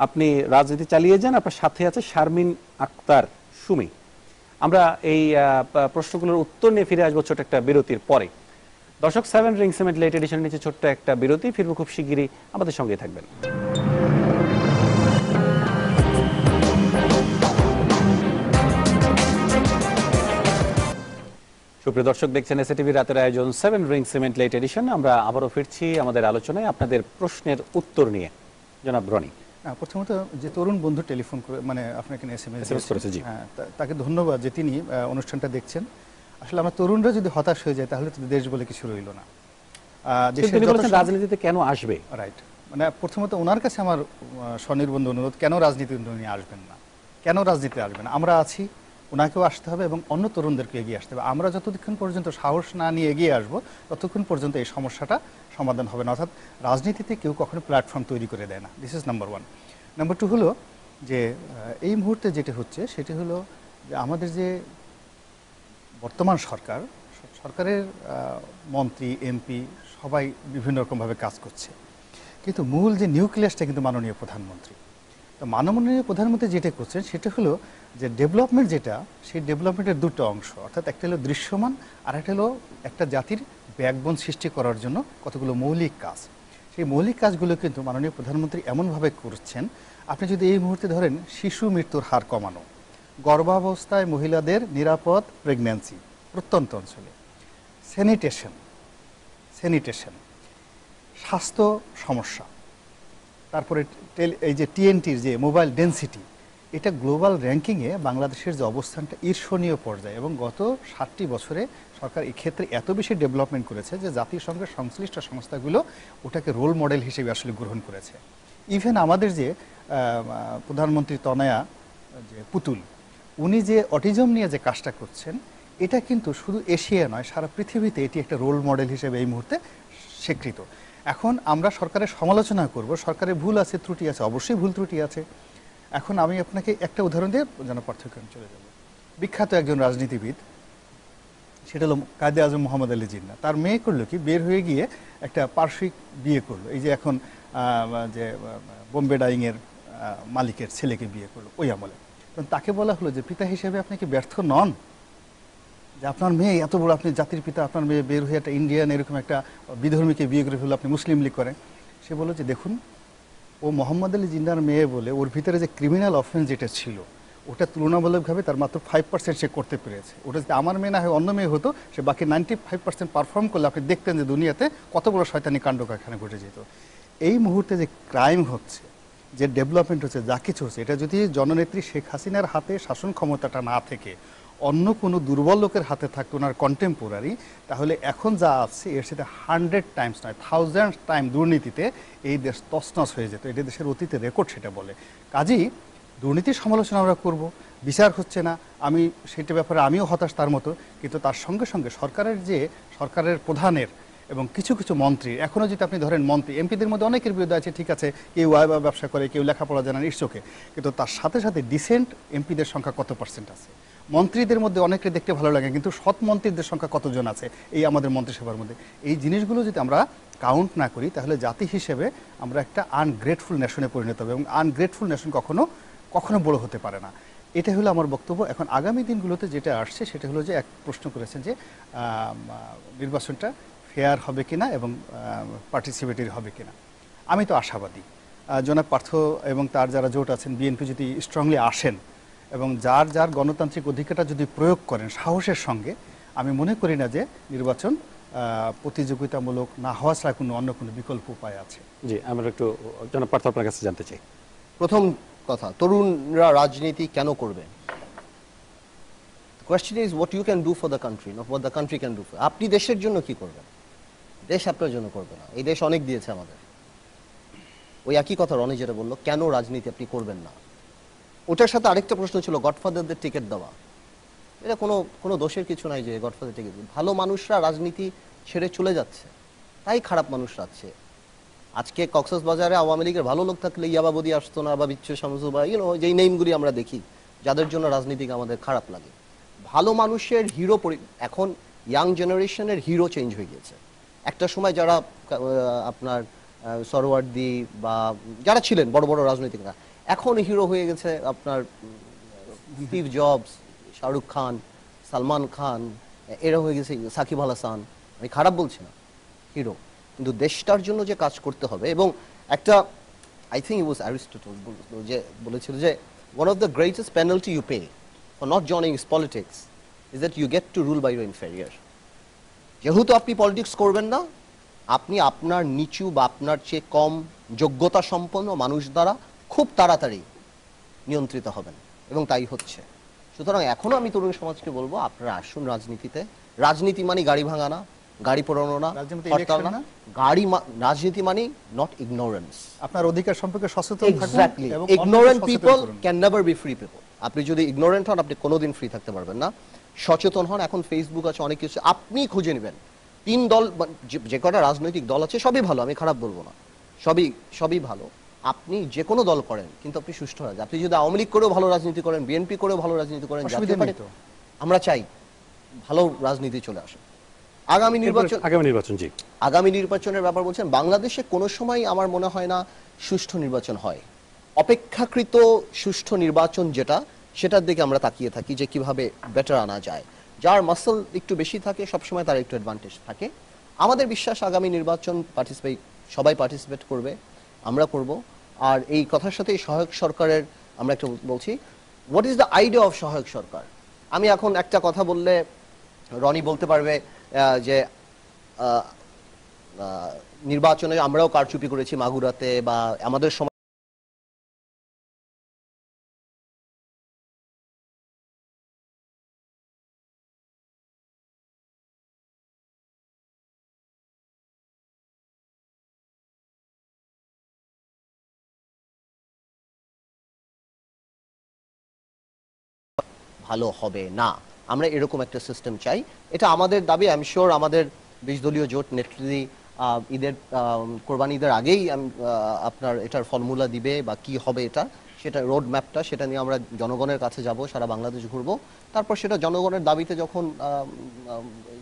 আপনি রাজনীতি চালিয়ে যান, আপনার সাথে আছে শারমিন আক্তার সুমি। আমরা এই প্রশ্নগুলোর উত্তর নিয়ে ফিরে আসবো ছোট একটা বিরতির পরে। দর্শক, 7 রিং সিমেন্ট লেট এডিশনের নিচে ছোট্ট একটা বিরতি, ফিরবো খুব শিগগিরই, আমাদের সঙ্গেই থাকবেন। সুপ্রিয় দর্শক, দেখছেন এসএটিভি রাতের আয়োজন 7 রিং সিমেন্ট লেট এডিশন। আমরা আবারও ফিরছি আমাদের আলোচনায় আপনাদের প্রশ্নের উত্তর নিয়ে। জনাব রনি। প্রথমত যে তরুণ বন্ধু টেলিফোন করে মানে আপনাকে এসএমএস করেছে, জি, তাকে ধন্যবাদ যে তিনি অনুষ্ঠানটা দেখছেন। আসলে আমরা তরুণরা যদি হতাশ হয়ে যায় তাহলে তো দেশ বলে কিছু রইল না। তিনি বলেছেন রাজনীতিতে কেন আসবে? রাইট, মানে প্রথমত ওনার কাছে আমার স্বনির্বন্ধ অনুরোধ, কেন রাজনীতি উনি আসবেন না, কেন রাজনীতিতে আসবেন? আমরা আছি, ওনাকেও আসতে হবে এবং অন্য তরুণদেরকে এগিয়ে আসতে হবে। আমরা যতক্ষণ পর্যন্ত সাহস না নিয়ে এগিয়ে আসবো ততক্ষণ পর্যন্ত এই সমস্যাটা সমাধান হবে না। অর্থাৎ রাজনীতিতে কেউ কখনো প্ল্যাটফর্ম তৈরি করে দেয় না। This is number 1। নাম্বার 2 হলো যে এই মুহূর্তে যেটা হচ্ছে সেটি হলো যে আমাদের যে বর্তমান সরকারের মন্ত্রী, এমপি সবাই বিভিন্ন রকমভাবে কাজ করছে, কিন্তু মূল যে নিউক্লিয়াসটা কিন্তু মাননীয় প্রধানমন্ত্রী। তো মাননীয় প্রধানমন্ত্রী যেটা করছেন সেটা হলো যে ডেভেলপমেন্ট যেটা, সেই ডেভেলপমেন্টের দুটো অংশ, অর্থাৎ একটা হলো দৃশ্যমান আর একটা হলো একটা জাতির ব্যাকবোন সৃষ্টি করার জন্য কতগুলো মৌলিক কাজ। সেই মৌলিক কাজগুলো কিন্তু মাননীয় প্রধানমন্ত্রী এমনভাবে করছেন, আপনি যদি এই মুহূর্তে ধরেন শিশু মৃত্যুর হার কমানো, গর্ভাবস্থায় মহিলাদের নিরাপদ প্রেগন্যান্সি প্রত্যন্ত অঞ্চলে, স্যানিটেশন, স্বাস্থ্য সমস্যা, তারপরে এই যে টিএনটির যে মোবাইল ডেনসিটি, এটা গ্লোবাল র্যাঙ্কিংয়ে বাংলাদেশের যে অবস্থানটা ঈর্ষণীয় পর্যায়ে, এবং গত 60টি বছরে সরকার এই ক্ষেত্রে এত বেশি ডেভেলপমেন্ট করেছে যে জাতিসংঘের সংশ্লিষ্ট সংস্থাগুলো ওটাকে রোল মডেল হিসেবে আসলে গ্রহণ করেছে। ইভেন আমাদের যে প্রধানমন্ত্রী তনয়া যে পুতুল, উনি যে অটিজম নিয়ে যে কাজটা করছেন, এটা কিন্তু শুধু এশিয়া নয়, সারা পৃথিবীতে এটি একটা রোল মডেল হিসেবে এই মুহূর্তে স্বীকৃত। এখন আমরা সরকারের সমালোচনা করব, সরকারের ভুল আছে, ত্রুটি আছে, অবশ্যই ভুল ত্রুটি আছে। এখন আমি আপনাকে একটা উদাহরণ দিয়ে যেন পার্থক্য চলে যাব। বিখ্যাত একজন রাজনীতিবিদ, সেটা হলো কায়েদে আজম মোহাম্মদ আলী জিন্নাহ। তার মেয়ে করলো কি, বের হয়ে গিয়ে একটা পার্শ্বিক বিয়ে করলো। এই যে এখন যে বোম্বে ডাইংয়ের মালিকের ছেলেকে বিয়ে করলো ওই আমলে। তখন তাকে বলা হলো যে পিতা হিসেবে আপনি কি ব্যর্থ নন, যে আপনার মেয়ে এত বড়, আপনি জাতির পিতা, আপনার মেয়ে বের হয়ে একটা ইন্ডিয়ান এরকম একটা বিধর্মীকে বিয়ে করে ফেললো, আপনি মুসলিম লীগ করেন। সে বললো যে দেখুন, ও মোহাম্মদ আলী জিন্নাহর মেয়ে বলে ওর ভিতরে যে ক্রিমিনাল অফেন্স যেটা ছিল, ওটা তুলনামূলকভাবে তার মাত্র 5% সে করতে পেরেছে। ওটা যদি আমার মেয়ে না হয় অন্য মেয়ে হতো, সে বাকি 95% পারফর্ম করলে আপনি দেখতেন যে দুনিয়াতে কত বড় শয়তানি কাণ্ড এখানে ঘটে যেত। এই মুহূর্তে যে ক্রাইম হচ্ছে, যে ডেভেলপমেন্ট হচ্ছে, যা কিছু হচ্ছে, এটা যদি জননেত্রী শেখ হাসিনার হাতে শাসন ক্ষমতাটা না থেকে অন্য কোনো দুর্বল লোকের হাতে থাকতো, ওনার কন্টেম্পোরারি, তাহলে এখন যা আছে এর সাথে 100 টাইমস নয় 1000 টাইম দুর্নীতিতে এই দেশ তছনছ হয়ে যেত। এটা দেশের অতীতের রেকর্ড সেটা বলে। কাজেই দুর্নীতির সমালোচনা আমরা করব, বিচার হচ্ছে না, আমি সেটা ব্যাপারে আমিও হতাশ তার মতো, কিন্তু তার সঙ্গে সঙ্গে সরকারের প্রধানের এবং কিছু কিছু মন্ত্রী, এখনও যদি আপনি ধরেন মন্ত্রী এমপিদের মধ্যে অনেকের বিরুদ্ধে আছে, ঠিক আছে, কেউ ওয়াইবা ব্যবসা করে, কেউ লেখাপড়া জানান, ইটস ওকে, কিন্তু তার সাথে সাথে ডিসেন্ট এমপিদের সংখ্যা কত পার্সেন্ট আছে? মন্ত্রীদের মধ্যে অনেকে দেখতে ভালো লাগে, কিন্তু সৎ মন্ত্রীদের সংখ্যা কতজন আছে এই আমাদের মন্ত্রিসভার মধ্যে? এই জিনিসগুলো যদি আমরা কাউন্ট না করি তাহলে জাতি হিসেবে আমরা একটা আনগ্রেটফুল নেশনে পরিণত হবে, এবং আনগ্রেটফুল নেশন কখনো বড় হতে পারে না। এটা হলো আমার বক্তব্য। এখন আগামী দিনগুলোতে যেটা আসছে সেটা হলো যে এক প্রশ্ন করেছেন যে নির্বাচনটা ফেয়ার হবে কিনা এবং পার্টিসিপেটরি হবে কিনা। আমি তো আশাবাদী, জনাব পার্থ এবং তার যারা জোট আছেন, বিএনপি যদি স্ট্রংলি আসেন এবং যার যার গণতান্ত্রিক অধিকারটা যদি প্রয়োগ করেন সাহসের সঙ্গে, আমি মনে করি না যে নির্বাচন প্রতিযোগিতামূলক না হওয়া ছাড়া অন্য কোনো বিকল্প উপায় আছে। জি, আমরা একটু জনাব পার্থ আপনার কাছে জানতে চাই। প্রথম কথা, তরুণরা রাজনীতি কেন করবে? Question is what you can do for the country, not what the country can do for. আপনি দেশের জন্য কি করবেন? দেশ আপনার জন্য করবে না। এই দেশ অনেক দিয়েছে আমাদের। ওই একই কথা রনি যেটা বললো, কেন রাজনীতি আপনি করবেন না। ওটার সাথে আরেকটা প্রশ্ন ছিল গডফাদারদের টিকিট দেওয়া। এটা কোনো দোষের কিছু নাই যে গডফাদার টিকিট। ভালো মানুষরা রাজনীতি ছেড়ে চলে যাচ্ছে, তাই খারাপ মানুষরা আছে। আজকে কক্সবাজারে আওয়ামী লীগের ভালো লোক থাকলে ইয়াবাবদি আসতো না, বা বিচ্ছু শামসু, বা যেই নেমগুলি আমরা দেখি যাদের জন্য রাজনীতিকে আমাদের খারাপ লাগে। ভালো মানুষের হিরো, এখন ইয়াং জেনারেশনের হিরো চেঞ্জ হয়ে গিয়েছে। একটা সময় যারা আপনার সরওয়ার্দী বা যারা ছিলেন বড় বড় রাজনীতিকরা, এখন হিরো হয়ে গেছে আপনার স্টিভ জবস, শাহরুখ খান, সালমান খান, এরা হয়ে গেছে সাকিব আল হাসান। আমি খারাপ বলছি না, হিরো। কিন্তু দেশটার জন্য যে কাজ করতে হবে, এবং একটা I think it was Aristotle যে বলেছিল যে one of the greatest penalty you pay for not joining politics is that you get to rule by your inferior. যেহেতু আপনি পলিটিক্স করবেন না, আপনি আপনার নিচু বা আপনার চেয়ে কম যোগ্যতা সম্পন্ন মানুষ দ্বারা খুব তাড়াতাড়ি নিয়ন্ত্রিত হবেন, এবং তাই হচ্ছে। সুতরাং এখনো আমি তরুণ সমাজকে বলবো, আপনারা আসুন রাজনীতিতে। রাজনীতি মানে গাড়ি ভাঙা না, গাড়ি পোড়ানো না, হরতাল না। রাজনীতি মানে নট ইগনোরেন্স। আপনার অধিকার সম্পর্কে সচেতন থাকুন। Exactly, ignorant people can never be free people. আপনি যদি ইগনোরেন্ট হন, আপনি কোনোদিন ফ্রি থাকতে পারবেন না। সচেতন হন। এখন ফেসবুক আছে, অনেক কিছু আপনি খুঁজে নেবেন। 3 দল, যে কটা রাজনৈতিক দল আছে সবই ভালো, আমি খারাপ বলবো না, সবই ভালো। আপনি যে কোনো দল করেন, কিন্তু আপনি সুষ্ঠু রাজনীতি। আপনি যদি আওয়ামী লীগ করেও ভালো রাজনীতি করেন, বিএনপি করেও ভালো রাজনীতি করেন, আমরা চাই ভালো রাজনীতি চলে আসে। আগামী নির্বাচনের ব্যাপার বলছেন, বাংলাদেশে কোনো সময় আমার মনে হয় না সুষ্ঠু নির্বাচন হয়। অপেক্ষাকৃত সুষ্ঠু নির্বাচন যেটা, সেটার দিকে আমরা তাকিয়ে থাকি যে কিভাবে বেটার আনা যায়। যার মাসল একটু বেশি থাকে সবসময় তার একটু অ্যাডভান্টেজ থাকে। আমাদের বিশ্বাস আগামী নির্বাচন সবাই পার্টিসিপেট করবে, আমরা করব। আর এই কথার সাথে সহায়ক সরকারের আমরা একটু বলছি, what is the idea of সহায়ক সরকার। আমি এখন একটা কথা বললে রনি বলতে পারবে যে নির্বাচনে আমরাও কারচুপি করেছি মাগুরাতে, বা আমাদের সময় ভালো হবে না। আমরা এরকম একটা সিস্টেম চাই, এটা আমাদের দাবি। আই এম শিওর আমাদের 20 দলীয় জোট নেতৃত্বে ঈদের কোরবানি ঈদের আগেই আপনার এটার ফর্মুলা দিবে, বা কি হবে এটা, সেটা রোড ম্যাপটা, সেটা নিয়ে আমরা জনগণের কাছে যাব, সারা বাংলাদেশ ঘুরবো। তারপর সেটা জনগণের দাবিতে যখন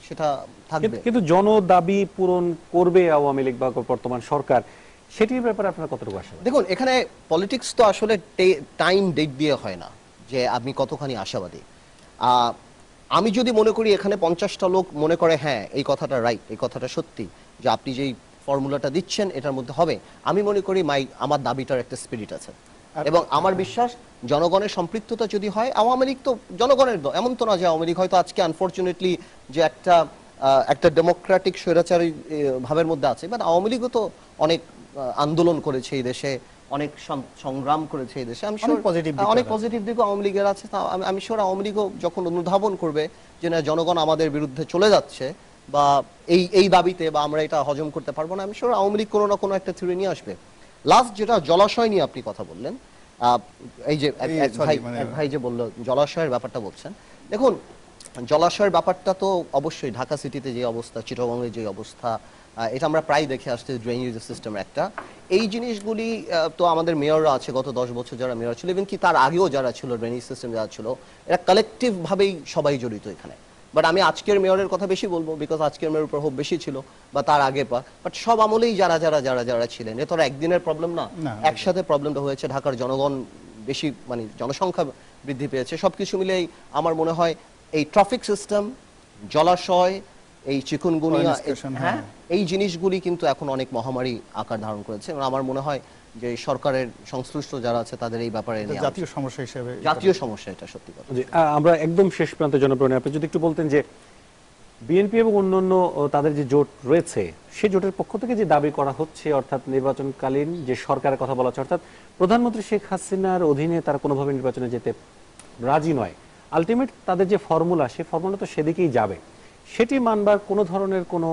সেটা থাকবে। কিন্তু জনদাবি পূরণ করবে আওয়ামী লীগ বা বর্তমান সরকার, সেটির ব্যাপারে আপনার কতটুকু আশাবাদী? দেখুন, এখানে পলিটিক্স তো আসলে টাইম ডেট দিয়ে হয় না যে আপনি কতখানি আশাবাদী। আমি যদি মনে করি এখানে 50টা লোক মনে করে হ্যাঁ এই কথাটা রাইট, এই কথাটা সত্যি, যে আপনি যেই ফর্মুলাটা দিচ্ছেন এটার মধ্যে হবে, আমি মনে করি আমার দাবিটার একটা স্পিরিট আছে। এবং আমার বিশ্বাস জনগণের সম্পৃক্ততা যদি হয়, আওয়ামী লীগ তো জনগণের, এমন তো না যে আওয়ামী লীগ হয়তো আজকে আনফরচুনেটলি যে একটা ডেমোক্রেটিক স্বৈরাচারী ভাবের মধ্যে আছে, বাট আওয়ামী লীগও তো অনেক আন্দোলন করেছে এই দেশে, অনেক সংগ্রাম করেছে এই দেশে। আমি অনেক পজিটিভ দিকও আওয়ামী লীগের আছে। আমি শিওর আওয়ামী লীগও যখন অনুধাবন করবে যে না, জনগণ আমাদের বিরুদ্ধে চলে যাচ্ছে, বা এই দাবিতে, বা আমরা এটা হজম করতে পারবো না, আমি শিওর আওয়ামী লীগ কোনো না কোনো একটা থিওরি নিয়ে আসবে। লাস্ট যেটা জলাশয় নিয়ে আপনি কথা বললেন, এই যে ভাই যে বললো জলাশয়ের ব্যাপারটা বলছেন, দেখুন জলাশয়ের ব্যাপারটা তো অবশ্যই ঢাকা সিটিতে যে অবস্থা, চিটাগংয়ের যে অবস্থা, এটা আমরা প্রায় দেখে আসছি, ড্রেনেজ সিস্টেম একটা। এই জিনিসগুলি তো আমাদের মেয়ররা আছে, গত 10 বছর যারা মেয়র ছিল, ইভেন কি তার আগেও যারা ছিল, ড্রেনেজ সিস্টেম যারা ছিল, এরা কালেকটিভ ভাবেই সবাই জড়িত এখানে। বাট আমি আজকের মেয়রের কথা বেশি বলবো, বিকজ আজকের মেয়র প্রভাব বেশি ছিল, বা তার আগে বাট সব আমলেই যারা যারা যারা যারা ছিলেন, এ তো একদিনের প্রবলেম না, একসাথে প্রবলেমটা হয়েছে। ঢাকার জনগণ বেশি, মানে জনসংখ্যা বৃদ্ধি পেয়েছে, সবকিছু মিলেই আমার মনে হয় এই ট্রাফিক সিস্টেম, জলাশয় এই চিকুনগুনিয়া, Discussion, হ্যাঁ, হ্যাঁ। এই জিনিসগুলি কিন্তু এখন অনেক মহামারী আকার ধারণ করেছে এবং আমার মনে হয় যে সরকারের সংশ্লিষ্ট যারা আছে তাদের এই ব্যাপারে এটা নেওয়া জাতীয় উচিত। সমস্যা হিসেবে জাতীয় সমস্যা এটা, সত্যি কথা। জি, আমরা একদম শেষ প্রান্তে জনপ্রিয়, আপনি যদি একটু বলতেন যে বিএনপি এবং অন্যান্য তাদের যে জোট রয়েছে সেই জোটের পক্ষ থেকে যে দাবি করা হচ্ছে, অর্থাৎ নির্বাচনকালীন যে সরকারের কথা বলা হচ্ছে, অর্থাৎ প্রধানমন্ত্রী শেখ হাসিনার অধীনে তারা কোনোভাবে নির্বাচনে যেতে রাজি নয়, আলটিমেট তাদের যে ফর্মুলা, সেই ফর্মুলা তো সেদিকেই যাবে, সেটি মানবার কোনো ধরনের কোনো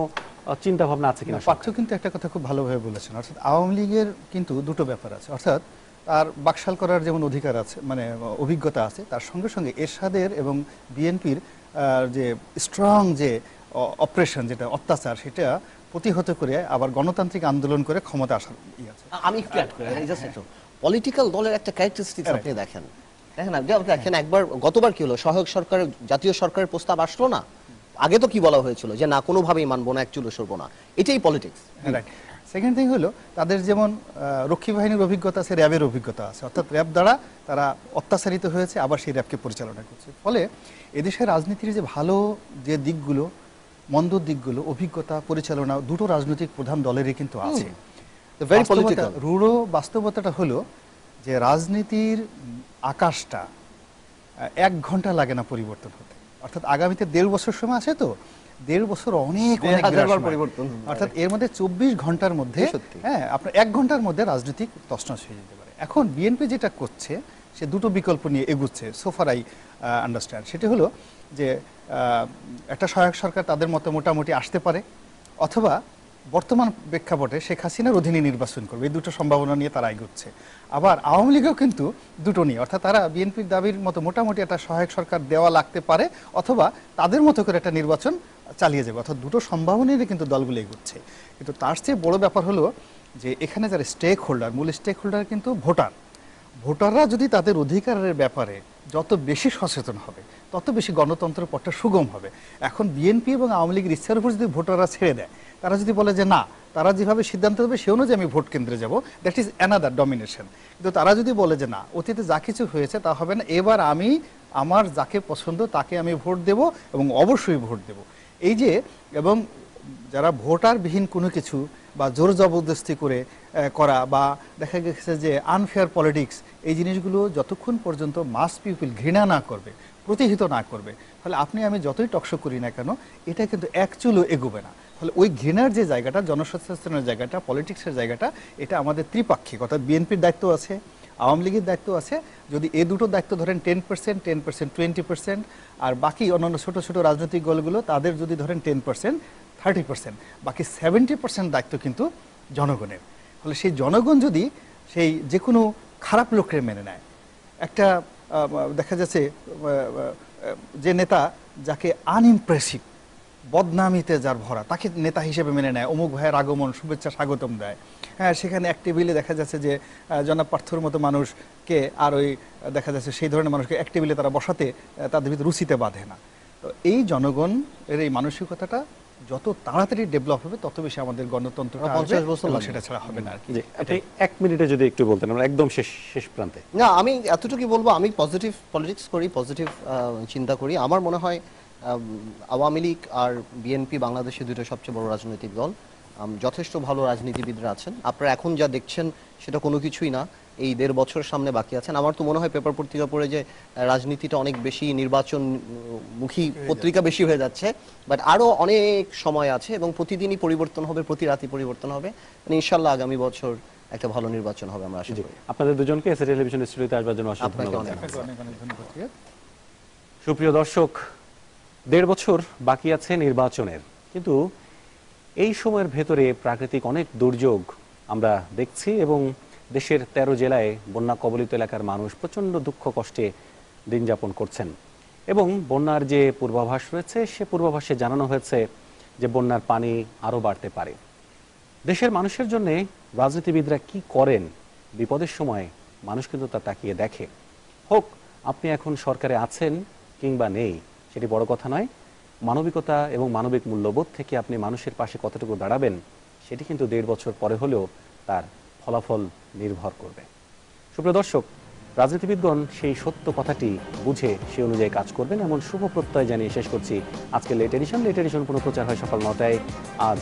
চিন্তা ভাবনা আছে কিনা? পার্থ কিন্তু একটা কথা খুব ভালোভাবে বলেছেন, অর্থাৎ আওয়ামী লীগের কিন্তু দুটো ব্যাপার আছে, অর্থাৎ তার বাকশাল করার যেমন অধিকার আছে, মানে অভিজ্ঞতা আছে, তার সঙ্গে সঙ্গে এরশাদের এবং বিএনপির যে স্ট্রং যে অপারেশন, যেটা অত্যাচার, সেটা প্রতিহত করে আবার গণতান্ত্রিক আন্দোলন করে ক্ষমতা আসার ইয়ে আছে। আমি একটু অ্যাড করি, জাস্ট একটু পলিটিক্যাল দলের একটা ক্যারেক্টারিস্টিক্স আপনি দেখেন, দেখেন একবার গতবার কি হলো, সহায়ক সরকার, জাতীয় সরকারের প্রস্তাব আসলো না, আগে তো কি বলা হয়েছিল যে না কোনোভাবেই মানবো না, এক চুলো সরবো না, এটাই পলিটিক্স। সেকেন্ড থিং হলো তাদের যেমন রক্ষী বাহিনীর অভিজ্ঞতা আছে, র্যাবের অভিজ্ঞতা আছে, অর্থাৎ র্যাব দ্বারা তারা অত্যাচারিত হয়েছে, আবার সেই র্যাবকে পরিচালনা করছে। ফলে এদেশের রাজনীতির যে ভালো যে দিকগুলো, মন্দ দিকগুলো, অভিজ্ঞতা, পরিচালনা, দুটো রাজনৈতিক প্রধান দলেরই কিন্তু আছে। Very political. রূঢ় বাস্তবতাটা হলো যে রাজনীতির আকাশটা 1 ঘন্টা লাগে না পরিবর্তন হতে, অর্থাৎ আগামীতে 1.5 বছর সময় আছে, তো 1.5 বছর অনেক অনেক 1000 বার বিরাট সময়। পরিবর্তন হতে পারে। অর্থাৎ এর মধ্যে 24 ঘন্টার মধ্যে, সত্যি। হ্যাঁ, আপনার 1 ঘন্টার মধ্যে রাজনৈতিক তছনছ হয়ে যেতে পারে। এখন বিএনপি যেটা করছে, সে দুটো বিকল্প নিয়ে এগুচ্ছে, সোফার আই আন্ডারস্ট্যান্ড। সেটি হলো যে একটা সহায়ক সরকার তাদের মতো মোটামুটি আসতে পারে, অথবা বর্তমান প্রেক্ষাপটে শেখ হাসিনার অধীনে নির্বাচন করবে, এই দুটো সম্ভাবনা নিয়ে তারা এগোচ্ছে। আবার আওয়ামী লীগও কিন্তু দুটো নিয়ে, অর্থাৎ তারা বিএনপির দাবির মতো মোটামুটি একটা সহায়ক সরকার দেওয়া লাগতে পারে, অথবা তাদের মতো করে একটা নির্বাচন চালিয়ে যাবে, অর্থাৎ দুটো সম্ভাবনা নিয়ে কিন্তু দলগুলো এগোচ্ছে। কিন্তু তার চেয়ে বড় ব্যাপার হলো যে এখানে যারা স্টেক হোল্ডার, মূল স্টেক হোল্ডার কিন্তু ভোটাররা যদি তাদের অধিকারের ব্যাপারে যত বেশি সচেতন হবে, তত বেশি গণতন্ত্রের পথটা সুগম হবে। এখন বিএনপি এবং আওয়ামী লীগের ইচ্ছার উপর যদি ভোটাররা ছেড়ে দেয়, তারা যদি বলে যে না, তারা যেভাবে সিদ্ধান্ত দেবে সে অনুযায়ী আমি ভোট কেন্দ্রে যাব, দ্যাট ইজ অ্যানাদার ডমিনেশন। কিন্তু তারা যদি বলে যে না, অতীতে যা কিছু হয়েছে তা হবে না, এবার আমি আমার যাকে পছন্দ তাকে আমি ভোট দেব এবং অবশ্যই ভোট দেব, এই যে, এবং যারা ভোটারবিহীন কোনো কিছু বা জোর জবরদস্তি করে করা, বা দেখা গেছে যে আনফেয়ার পলিটিক্স, এই জিনিসগুলো যতক্ষণ পর্যন্ত মাস পিপল ঘৃণা না করবে, প্রতিহিত না করবে, ফলে আপনি আমি যতই টকশো করি না কেন, এটা কিন্তু এক চুলও এগোবে না। ফলে ওই ঘৃণার যে জায়গাটা, জনসচেতনের জায়গাটা, পলিটিক্সের জায়গাটা, এটা আমাদের ত্রিপাক্ষিক, অর্থাৎ বিএনপির দায়িত্ব আছে, আওয়ামী লীগের দায়িত্ব আছে। যদি এই দুটো দায়িত্ব ধরেন 10%, 20%, আর বাকি অন্যান্য ছোট ছোট রাজনৈতিক দলগুলো তাদের যদি ধরেন 10%, 30%, বাকি 70% দায়িত্ব কিন্তু জনগণের। ফলে সেই জনগণ যদি সেই যে কোনো খারাপ লোককে মেনে নেয়, একটা দেখা যাচ্ছে যে নেতা যাকে আনইমপ্রেসিভ, বদনামিতে যার ভরা, তাকে নেতা হিসেবে মেনে নেয়, অমুক ভাইয়ের আগমন, শুভেচ্ছা, স্বাগতম দেয়, হ্যাঁ, সেখানে এক টেবিলে দেখা যাচ্ছে যে জনাব পার্থর মতো মানুষকে, আর ওই দেখা যাচ্ছে সেই ধরনের মানুষকে এক টেবিলে তারা বসাতে তাদের ভিতরে রুচিতে বাঁধে না। তো এই জনগণের এই মানসিকতাটা যত তাড়াতাড়ি ডেভেলপ হবে, তত বেশি আমাদের গণতন্ত্র 50 বছর লাগবে। সেটা ছাড়া হবে না আর কি। আপনি 1 মিনিটে যদি একটু বলতেন, আমরা একদম শেষ প্রান্তে। না, আমি এতটুকুই বলবো, আমি পজিটিভ পলিটিক্স করি, পজিটিভ চিন্তা করি। আমার মনে হয় আওয়ামী লীগ আর বিএনপি বাংলাদেশের দুটো সবচেয়ে বড় রাজনৈতিক দল, যথেষ্ট ভালো রাজনীতিবিদরা আছেন। আপনারা এখন যা দেখছেন সেটা কোনো কিছুই না, এই 1.5 বছর সামনে বাকি আছেন। আমার তো মনে হয় পেপার পত্রিকা পড়ে যে রাজনীতিটা অনেক বেশি নির্বাচন মুখী পত্রিকা বেশি হয়ে যাচ্ছে, বাট আরো অনেক সময় আছে এবং প্রতিদিনই পরিবর্তন হবে, প্রতি রাতই পরিবর্তন হবে। ইনশাল্লাহ আগামী বছর একটা ভালো নির্বাচন হবে, আমরা আশা করি। আপনাদের দুজনকে এসএ টেলিভিশন স্টুডিওতে আসবার জন্য অসংখ্য আপনাকে ধন্যবাদ। অনেক অনেক ধন্যবাদ। সুপ্রিয় দর্শক, 1.5 বছর বাকি আছে নির্বাচনের, কিন্তু এই সময়ের ভেতরে প্রাকৃতিক অনেক দুর্যোগ আমরা দেখছি এবং দেশের 13 জেলায় বন্যা কবলিত এলাকার মানুষ প্রচণ্ড দুঃখ কষ্টে দিন যাপন করছেন এবং বন্যার যে পূর্বাভাস রয়েছে, সে পূর্বাভাসে জানানো হয়েছে যে বন্যার পানি আরও বাড়তে পারে। দেশের মানুষের জন্য রাজনীতিবিদরা কি করেন বিপদের সময়, মানুষ কিন্তু তা তাকিয়ে দেখে। হোক আপনি এখন সরকারে আছেন কিংবা নেই, সেটি বড় কথা নয়, মানবিকতা এবং মানবিক মূল্যবোধ থেকে আপনি মানুষের পাশে কতটুকু দাঁড়াবেন, সেটি কিন্তু 1.5 বছর পরে হলেও তার ফলাফল নির্ভর করবে। সুপ্রিয় দর্শক, রাজনীতিবিদগণ সেই সত্য কথাটি বুঝে সে অনুযায়ী কাজ করবেন এমন শুভ প্রত্যয় জানিয়ে শেষ করছি আজকে লেট এডিশন পুনঃ প্রচার হয় সকাল ৯টায় আজ